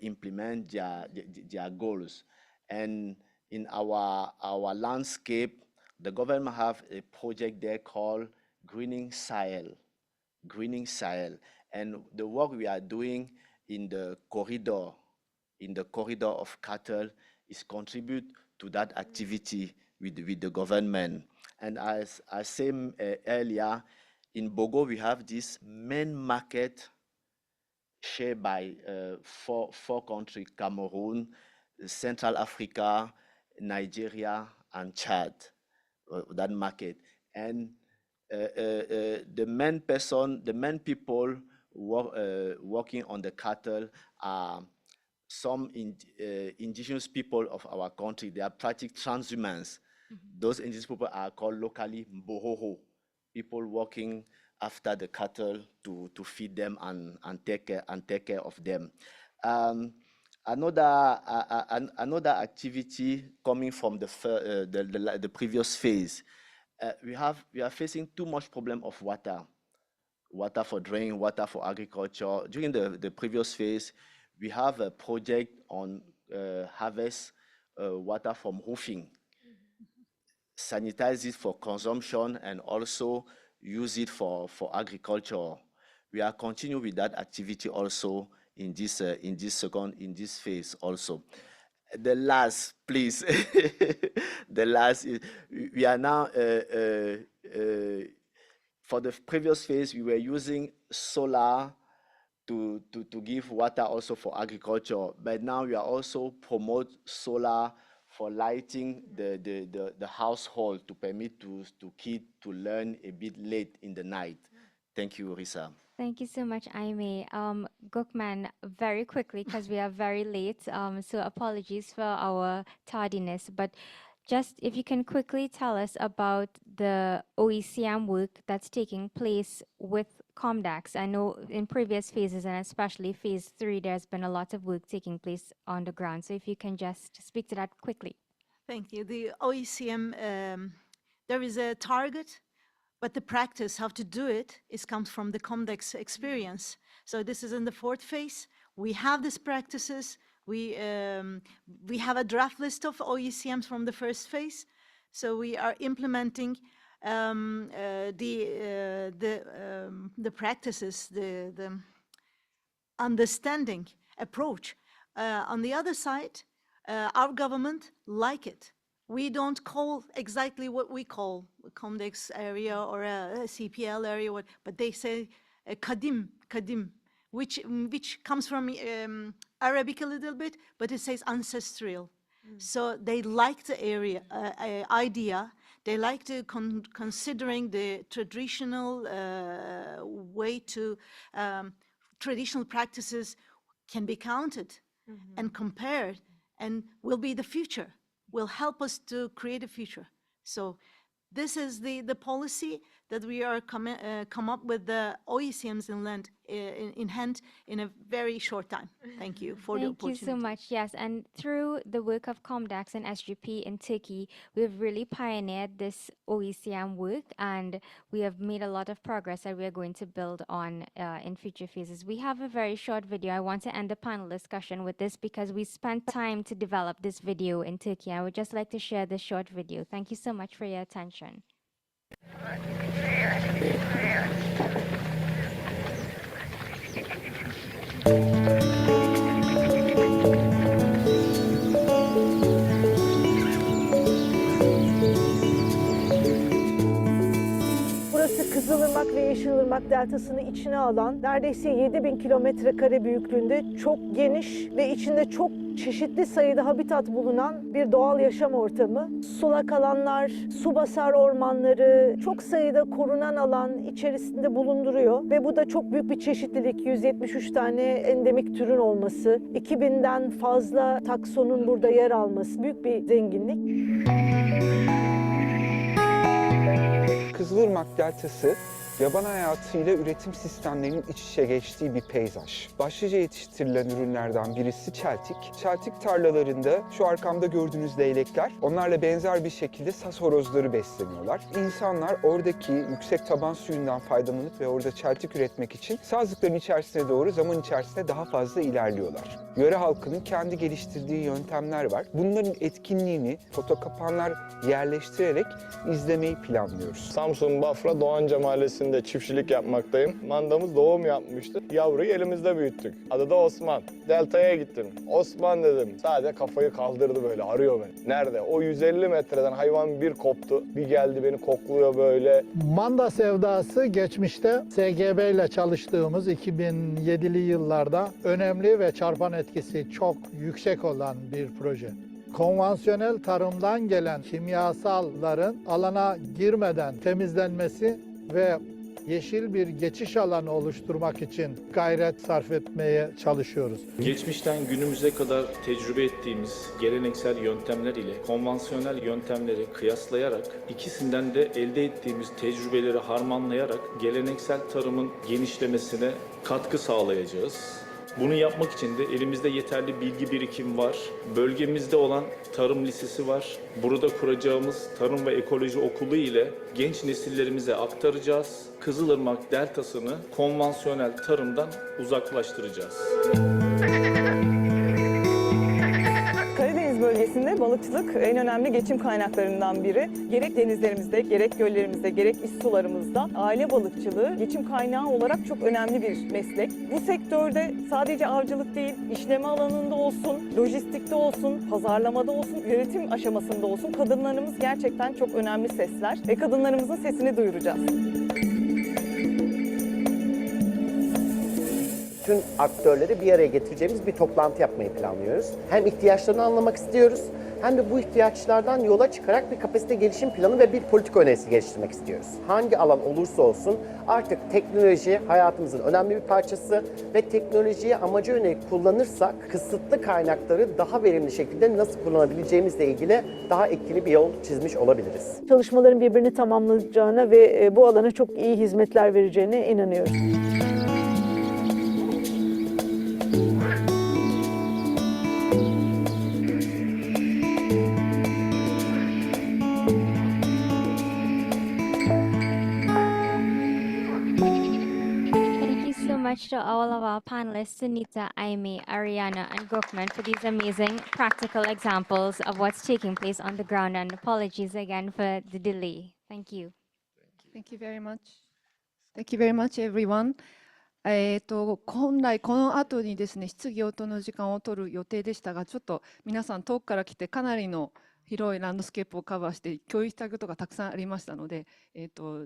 implement their goals. And in our landscape, the government have a project there called Greening Sahel. And the work we are doing in the corridor of cattle is contribute to that activity with the government. And as I said earlier, in Bogo we have this main market shared by four countries: Cameroon, Central Africa, Nigeria, and Chad. That market. And the main people working on the cattle are some indigenous people of our country, they are practicing transhumance. Those indigenous people are called locally Mbohoho, people working after the cattle to feed them and take care of them. Another activity coming from the previous phase, we are facing too much problem of water for drinking, water for agriculture. During the previous phase, we have a project on harvest water from roofing, sanitize it for consumption, and also use it for agriculture. We are continuing with that activity also in this phase also. The last, please, the last is we are now for the previous phase we were using solar to give water also for agriculture, but now we are also promote solar for lighting the household to permit to kids to learn a bit late in the night. Thank you, Risa. Thank you so much, Aime. Gokman, very quickly, because we are very late, so apologies for our tardiness, but just if you can quickly tell us about the OECM work that's taking place with COMDEKS. I know in previous phases, and especially phase 3, there's been a lot of work taking place on the ground. So if you can just speak to that quickly. Thank you. The OECM, there is a target, but the practice, how to do it, comes from the COMDEKS experience. So this is in the 4th phase. We have these practices. We have a draft list of OECMs from the 1st phase. So we are implementing the practices, the understanding approach. On the other side, our government like it. We don't call exactly what we call a COMDEKS area or a CPL area, but they say kadim, which comes from Arabic a little bit, but it says ancestral. So they like the area idea. They like to considering the traditional way to traditional practices can be counted and compared, and will be the future. Will help us to create a future. So this is the policy that we are come up with the OECMs in hand in a very short time. Thank you for the opportunity. Thank you so much. Yes, and through the work of COMDEKS and SGP in Turkey, we've really pioneered this OECM work, and we have made a lot of progress that we are going to build on in future phases. We have a very short video. I want to end the panel discussion with this because we spent time to develop this video in Turkey. I would just like to share this short video. Thank you so much for your attention. Burası Kızılırmak ve Yeşilırmak deltasını içine alan neredeyse 7000 kilometrekare büyüklüğünde çok geniş ve içinde çok çeşitli sayıda habitat bulunan bir doğal yaşam ortamı. Sulak alanlar, su basar ormanları, çok sayıda korunan alan içerisinde bulunduruyor ve bu da çok büyük bir çeşitlilik. 173 tane endemik türün olması, 2000'den fazla taksonun burada yer alması büyük bir zenginlik. Kızılırmak Deltası, yaban hayatıyla üretim sistemlerinin iç içe geçtiği bir peyzaj. Başlıca yetiştirilen ürünlerden birisi çeltik. Çeltik tarlalarında şu arkamda gördüğünüz leylekler, onlarla benzer bir şekilde saz horozları besleniyorlar. İnsanlar oradaki yüksek taban suyundan faydalanıp ve orada çeltik üretmek için sazlıkların içerisine doğru zaman içerisinde daha fazla ilerliyorlar. Yöre halkının kendi geliştirdiği yöntemler var. Bunların etkinliğini fotokapanlar yerleştirerek izlemeyi planlıyoruz. Samsun Bafra Doğanca Mahallesi'nde çiftçilik yapmaktayım. Mandamız doğum yapmıştı. Yavruyu elimizde büyüttük. Adı da Osman. Delta'ya gittim. Osman dedim. Sadece kafayı kaldırdı böyle, arıyor beni. Nerede? O 150 metreden hayvan bir koptu. Bir geldi beni kokluyor böyle. Manda sevdası geçmişte SGB ile çalıştığımız 2007'li yıllarda önemli ve çarpan etkisi çok yüksek olan bir proje. Konvansiyonel tarımdan gelen kimyasalların alana girmeden temizlenmesi ve yeşil bir geçiş alanı oluşturmak için gayret sarf etmeye çalışıyoruz. Geçmişten günümüze kadar tecrübe ettiğimiz geleneksel yöntemler ile konvansiyonel yöntemleri kıyaslayarak ikisinden de elde ettiğimiz tecrübeleri harmanlayarak geleneksel tarımın genişlemesine katkı sağlayacağız. Bunu yapmak için de elimizde yeterli bilgi birikimi var. Bölgemizde olan tarım lisesi var. Burada kuracağımız tarım ve ekoloji okulu ile genç nesillerimize aktaracağız. Kızılırmak deltasını konvansiyonel tarımdan uzaklaştıracağız. Karadeniz bölgesinde balıkçılık en önemli geçim kaynaklarından biri. Gerek denizlerimizde, gerek göllerimizde, gerek iç sularımızda aile balıkçılığı geçim kaynağı olarak çok önemli bir meslek. Bu sektörde sadece avcılık değil, işleme alanında olsun, lojistikte olsun, pazarlamada olsun, üretim aşamasında olsun kadınlarımız gerçekten çok önemli sesler ve kadınlarımızın sesini duyuracağız. Tüm aktörleri bir araya getireceğimiz bir toplantı yapmayı planlıyoruz. Hem ihtiyaçlarını anlamak istiyoruz, hem de bu ihtiyaçlardan yola çıkarak bir kapasite gelişim planı ve bir politika önerisi geliştirmek istiyoruz. Hangi alan olursa olsun artık teknoloji hayatımızın önemli bir parçası ve teknolojiyi amaca yönelik kullanırsak kısıtlı kaynakları daha verimli şekilde nasıl kullanabileceğimizle ilgili daha etkili bir yol çizmiş olabiliriz. Çalışmaların birbirini tamamlayacağına ve bu alana çok iyi hizmetler vereceğine inanıyoruz. Much to all of our panelists, Sunita, Aimee, Ariana, and Gokman, for these amazing practical examples of what's taking place on the ground. And apologies again for the delay. Thank you. Thank you very much. Thank you very much, everyone. 本来この後にですね、質疑応答の時間を取る予定でしたが、ちょっと皆さん遠くから来てかなりの広いランドスケープをカバーして共有したいことがたくさんありましたので、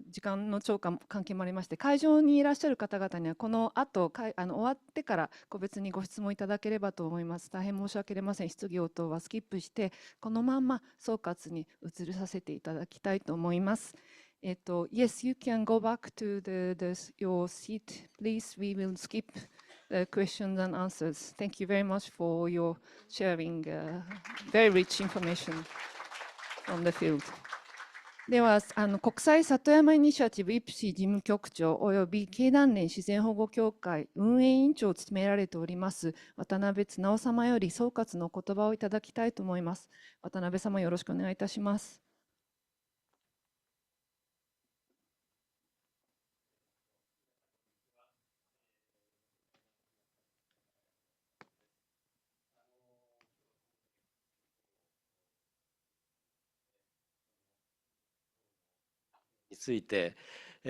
時間の超過関係もありまして、会場にいらっしゃる方々にはこの後終わってから個別にご質問いただければと思います。大変申し訳ありません。質疑応答はスキップしてこのまんま総括に移させていただきたいと思います。Yes, you can go back to your seat, please. We will skip the questions and answers. Thank you very much for your sharing very rich information from the field. では、国際里山イニシアティブイプシ事務局長および経団連自然保護協会運営委員長を務められております渡辺綱夫様より総括の言葉をいただきたいと思います。渡辺様、よろしくお願いいたします。について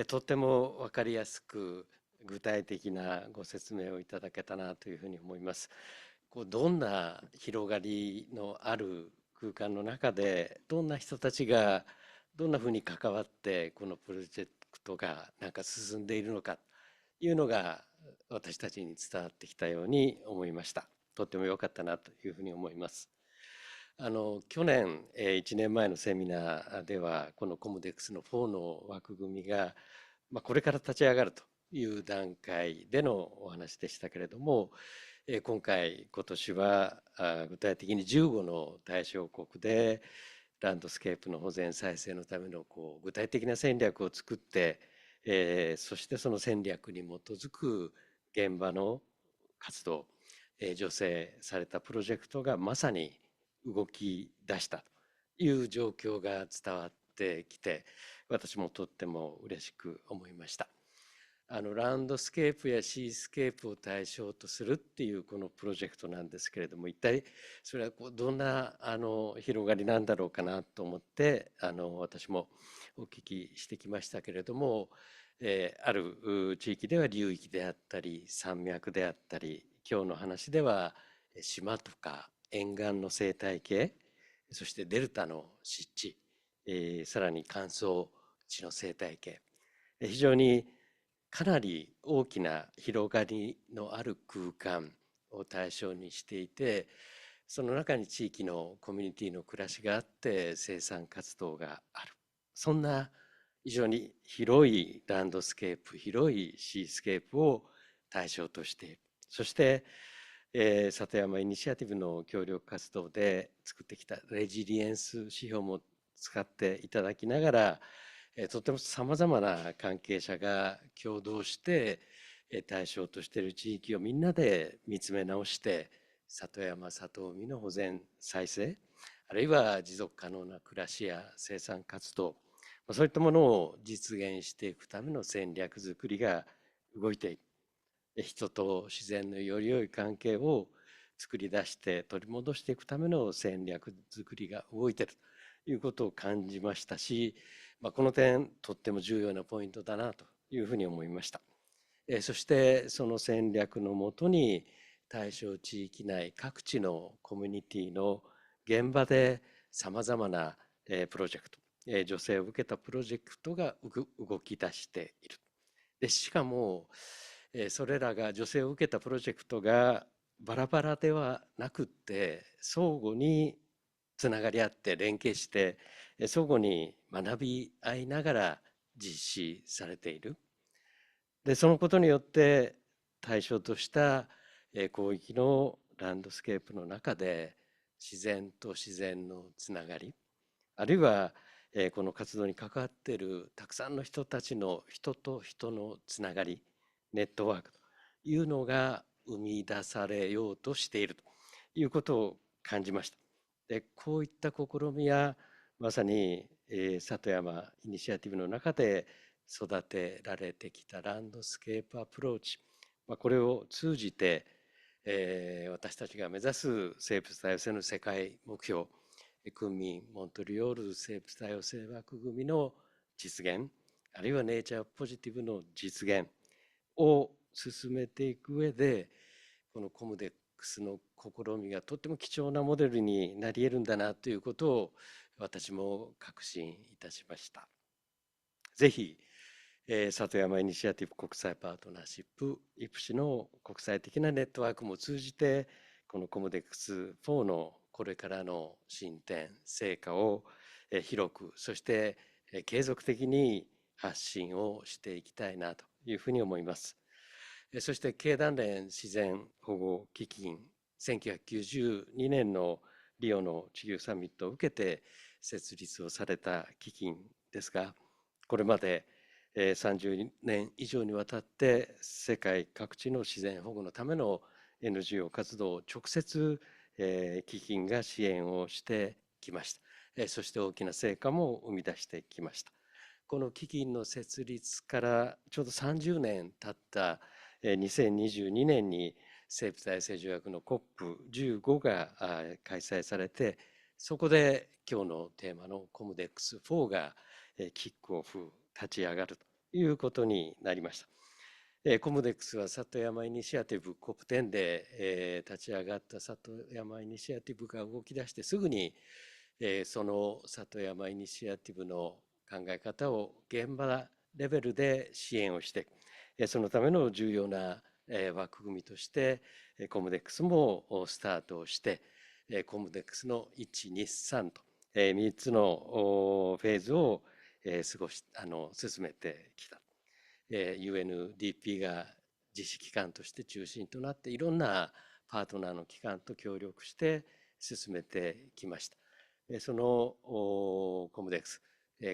とても分かりやすく具体的なご説明をいただけたなというふうに思います。どんな広がりのある空間の中でどんな人たちがどんなふうに関わってこのプロジェクトが進んでいるのかというのが私たちに伝わってきたように思いました。とっても良かったなというふうに思います。去年1年前のセミナーではこのコムデックスの4の枠組みがこれから立ち上がるという段階でのお話でしたけれども、今年は具体的に15の対象国でランドスケープの保全再生のための具体的な戦略を作って、そしてその戦略に基づく現場の活動、助成されたプロジェクトがまさに動き出したという状況が伝わってきて、私もとっても嬉しく思いました。ランドスケープやシースケープを対象とするっていうこのプロジェクトなんですけれども、一体それはどんな広がりなんだろうかなと思って私もお聞きしてきましたけれども、ある地域では流域であったり山脈であったり、今日の話では島とか沿岸の生態系、そしてデルタの湿地、さらに乾燥地の生態系、非常にかなり大きな広がりのある空間を対象にしていて、その中に地域のコミュニティの暮らしがあって生産活動がある、そんな非常に広いランドスケープ、広いシースケープを対象としている。そして、里山イニシアティブの協力活動で作ってきたレジリエンス指標も使っていただきながら、とてもさまざまな関係者が共同して対象としている地域をみんなで見つめ直して、里山里海の保全再生、あるいは持続可能な暮らしや生産活動、そういったものを実現していくための戦略づくりが動いている。人と自然のより良い関係を作り出して取り戻していくための戦略づくりが動いているということを感じましたし、この点とっても重要なポイントだなというふうに思いました。そしてその戦略のもとに対象地域内各地のコミュニティの現場でさまざまなプロジェクト、助成を受けたプロジェクトが動き出している。でしかもそれらが助成を受けたプロジェクトがバラバラではなくって相互につながり合って連携して相互に学び合いながら実施されている。でそのことによって対象とした広域のランドスケープの中で自然と自然のつながり、あるいはこの活動に関わっているたくさんの人たちの人と人のつながり、ネットワークというのが生み出されようとしているということを感じました。でこういった試みやまさに里山イニシアティブの中で育てられてきたランドスケープアプローチ、これを通じて、私たちが目指す生物多様性の世界目標、クンミン・モントリオール生物多様性枠組みの実現、あるいはネイチャーポジティブの実現を進めていく上で、このコムデックスの試みがとっても貴重なモデルになり得るんだなということを私も確信いたしました。ぜひ、里山イニシアティブ国際パートナーシップ IPC の国際的なネットワークも通じて、このコムデックス4のこれからの進展成果を広く、そして継続的に発信をしていきたいなというふうに思います。そして経団連自然保護基金、1992年のリオの地球サミットを受けて設立をされた基金ですが、これまで30年以上にわたって世界各地の自然保護のための NGO 活動を直接基金が支援をしてきました。そして大きな成果も生み出してきました。この基金の設立からちょうど30年経った2022年に生物多様性条約の COP15 が開催されて、そこで今日のテーマのコムデックス4がキックオフ立ち上がるということになりました。コムデックスは里山イニシアティブ COP10 で立ち上がった里山イニシアティブが動き出してすぐにその里山イニシアティブの考え方を現場レベルで支援をして、そのための重要な枠組みとしてコムデックスもスタートをして、コムデックスの1、2、3と3つのフェーズを進めてきた。UNDP が実施機関として中心となっていろんなパートナーの機関と協力して進めてきました。そのコムデックス、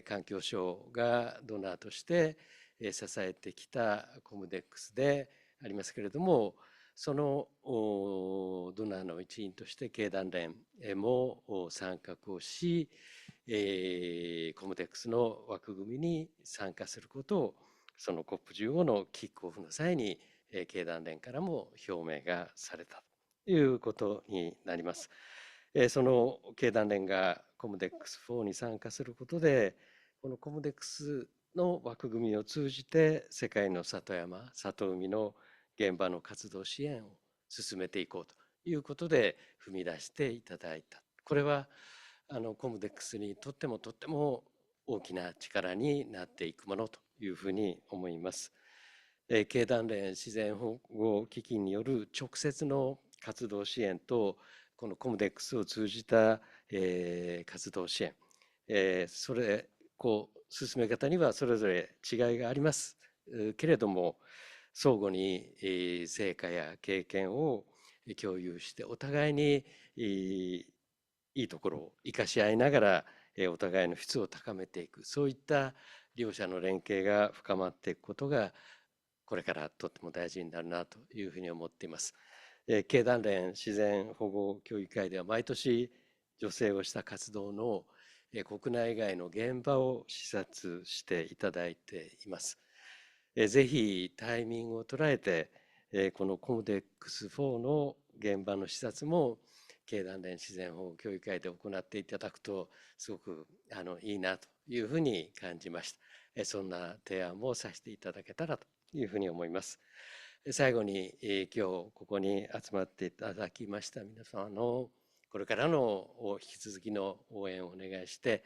環境省がドナーとして支えてきたコムデックスでありますけれども、そのドナーの一員として経団連も参画をし、コムデックスの枠組みに参加することをその COP15 のキックオフの際に経団連からも表明がされたということになります。その経団連がコムデックス4に参加することで、このコムデックスの枠組みを通じて世界の里山、里海の現場の活動支援を進めていこうということで踏み出していただいた。これはコムデックスにとっても大きな力になっていくものというふうに思います。経団連自然保護基金による直接の活動支援と、このコムデックスを通じた活動支援、進め方にはそれぞれ違いがありますけれども、相互に成果や経験を共有してお互いにいいところを生かし合いながらお互いの質を高めていく、そういった両者の連携が深まっていくことがこれからとっても大事になるなというふうに思っています。経団連自然保護協議会では毎年助成をした活動の国内外の現場を視察していただいています。ぜひタイミングを捉えてこのコムデックス4の現場の視察も経団連自然保護協議会で行っていただくとすごくいいなというふうに感じました。そんな提案もさせていただけたらというふうに思います。最後に今日ここに集まっていただきました皆様のこれからの引き続きの応援をお願いして、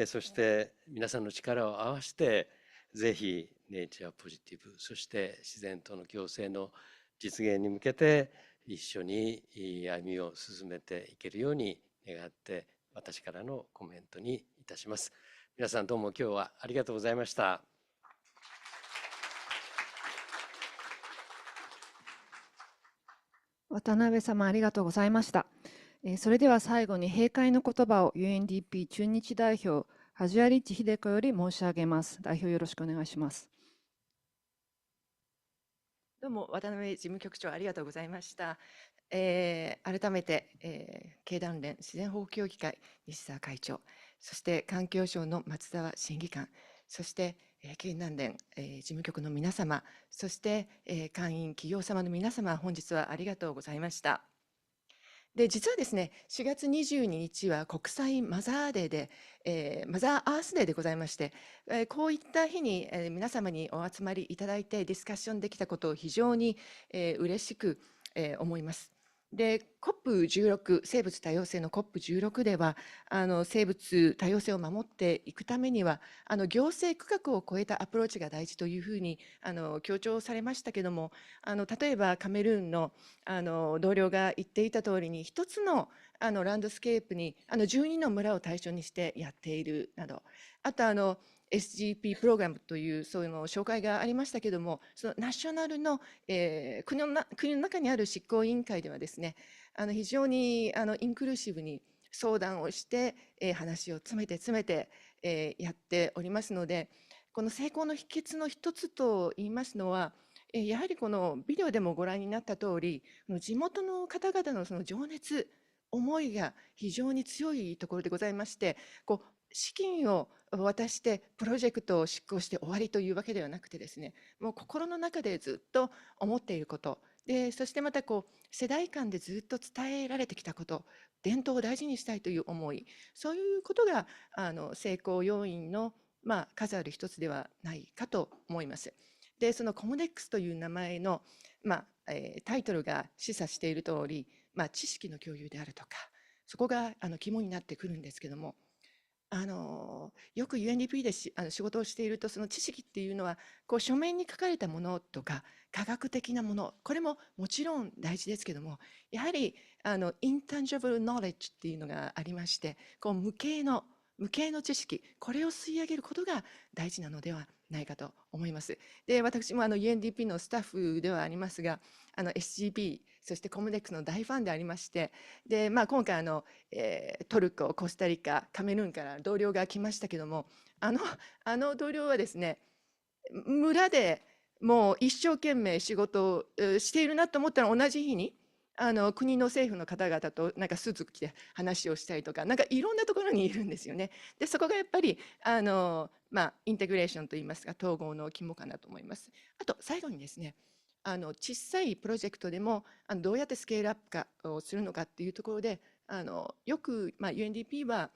そして皆さんの力を合わせてぜひネイチャーポジティブ、そして自然との共生の実現に向けて一緒に歩みを進めていけるように願って私からのコメントにいたします。皆さんどうも今日はありがとうございました。渡辺様ありがとうございました。それでは最後に閉会の言葉を UNDP 駐日代表ハジュアリッチ秀子より申し上げます。代表よろしくお願いします。どうも渡辺事務局長ありがとうございました。改めて、経団連自然保護協議会西澤会長、そして環境省の松沢審議官、そして経団連事務局の皆様、そして会員企業様の皆様、本日はありがとうございました。で実はですね、4月22日は国際マザーデーで、マザーアースデーでございまして、こういった日に皆様にお集まりいただいてディスカッションできたことを非常に嬉しく思います。で COP16 生物多様性の COP16 では生物多様性を守っていくためには行政区画を超えたアプローチが大事というふうに強調されましたけども、例えばカメルーンの同僚が言っていた通りに一つのランドスケープに12の村を対象にしてやっているなど、あとSGP プログラムというそういうの紹介がありましたけども、そのナショナルの、国の中にある執行委員会ではですね、非常にインクルーシブに相談をして、話を詰めて、やっておりますので、この成功の秘訣の一つと言いますのは、やはりこのビデオでもご覧になった通り、地元の方々のその情熱、思いが非常に強いところでございまして、資金を渡してプロジェクトを執行して終わりというわけではなくてですね、もう心の中でずっと思っていることで、そしてまた世代間でずっと伝えられてきたこと、伝統を大事にしたいという思い、そういうことが成功要因の数ある一つではないかと思います。でそのコムデックスという名前の、タイトルが示唆している通り、知識の共有であるとか、そこが肝になってくるんですけども、よく UNDP で仕事をしていると、その知識っていうのは書面に書かれたものとか科学的なもの、これももちろん大事ですけども、やはりインタンジブルノレッジっていうのがありまして、無形の知識、これを吸い上げることが大事なのではないかと思います。で私もUNDP のスタッフではありますが、SGP そしてコムデックスの大ファンでありまして、で、今回トルコ、コスタリカ、カメルーンから同僚が来ましたけども、同僚はですね、村でもう一生懸命仕事をしているなと思ったら、同じ日に国の政府の方々とスーツ着て話をしたりとか、いろんなところにいるんですよね。でそこがやっぱりインテグレーションといいますか、統合の肝かなと思います。あと最後にですね、小さいプロジェクトでもどうやってスケールアップ化をするのかっていうところで、よくUNDP は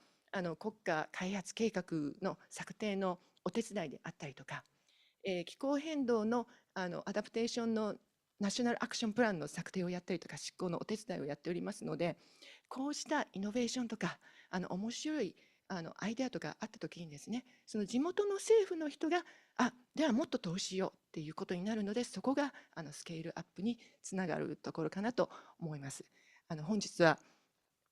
国家開発計画の策定のお手伝いであったりとか、気候変動のアダプテーションのナショナルアクションプランの策定をやったりとか、執行のお手伝いをやっておりますので、こうしたイノベーションとか面白いアイデアとかあった時にですね、その地元の政府の人がではもっと投資しようっていうことになるので、そこがスケールアップにつながるところかなと思います。本日は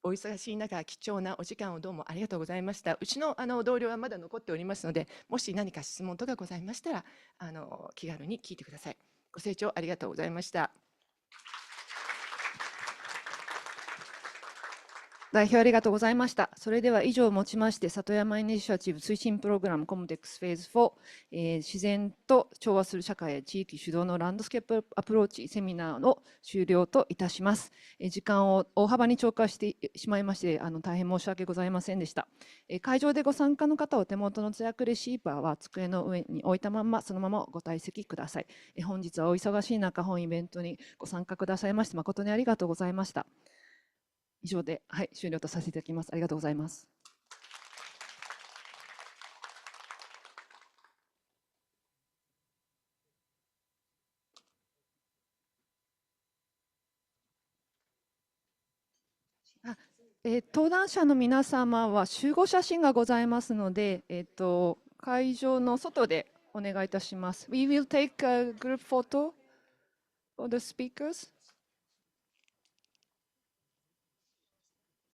お忙しい中、貴重なお時間をどうもありがとうございました。うちの同僚はまだ残っておりますので、もし何か質問とかございましたら、気軽に聞いてください。ご清聴ありがとうございました。代表ありがとうございました。それでは以上をもちまして、里山イニシアチブ推進プログラム COMDEKS Phase 4、自然と調和する社会へ地域主導のランドスケープアプローチセミナーの終了といたします。時間を大幅に超過してしまいまして、大変申し訳ございませんでした。会場でご参加の方はお手元の通訳レシーバーは机の上に置いたままそのままご退席ください。本日はお忙しい中、本イベントにご参加くださいまして誠にありがとうございました。以上で、終了とさせていただきます。ありがとうございます。登壇者の皆様は集合写真がございますので、会場の外でお願いいたします。We will take a group photo for the speakers.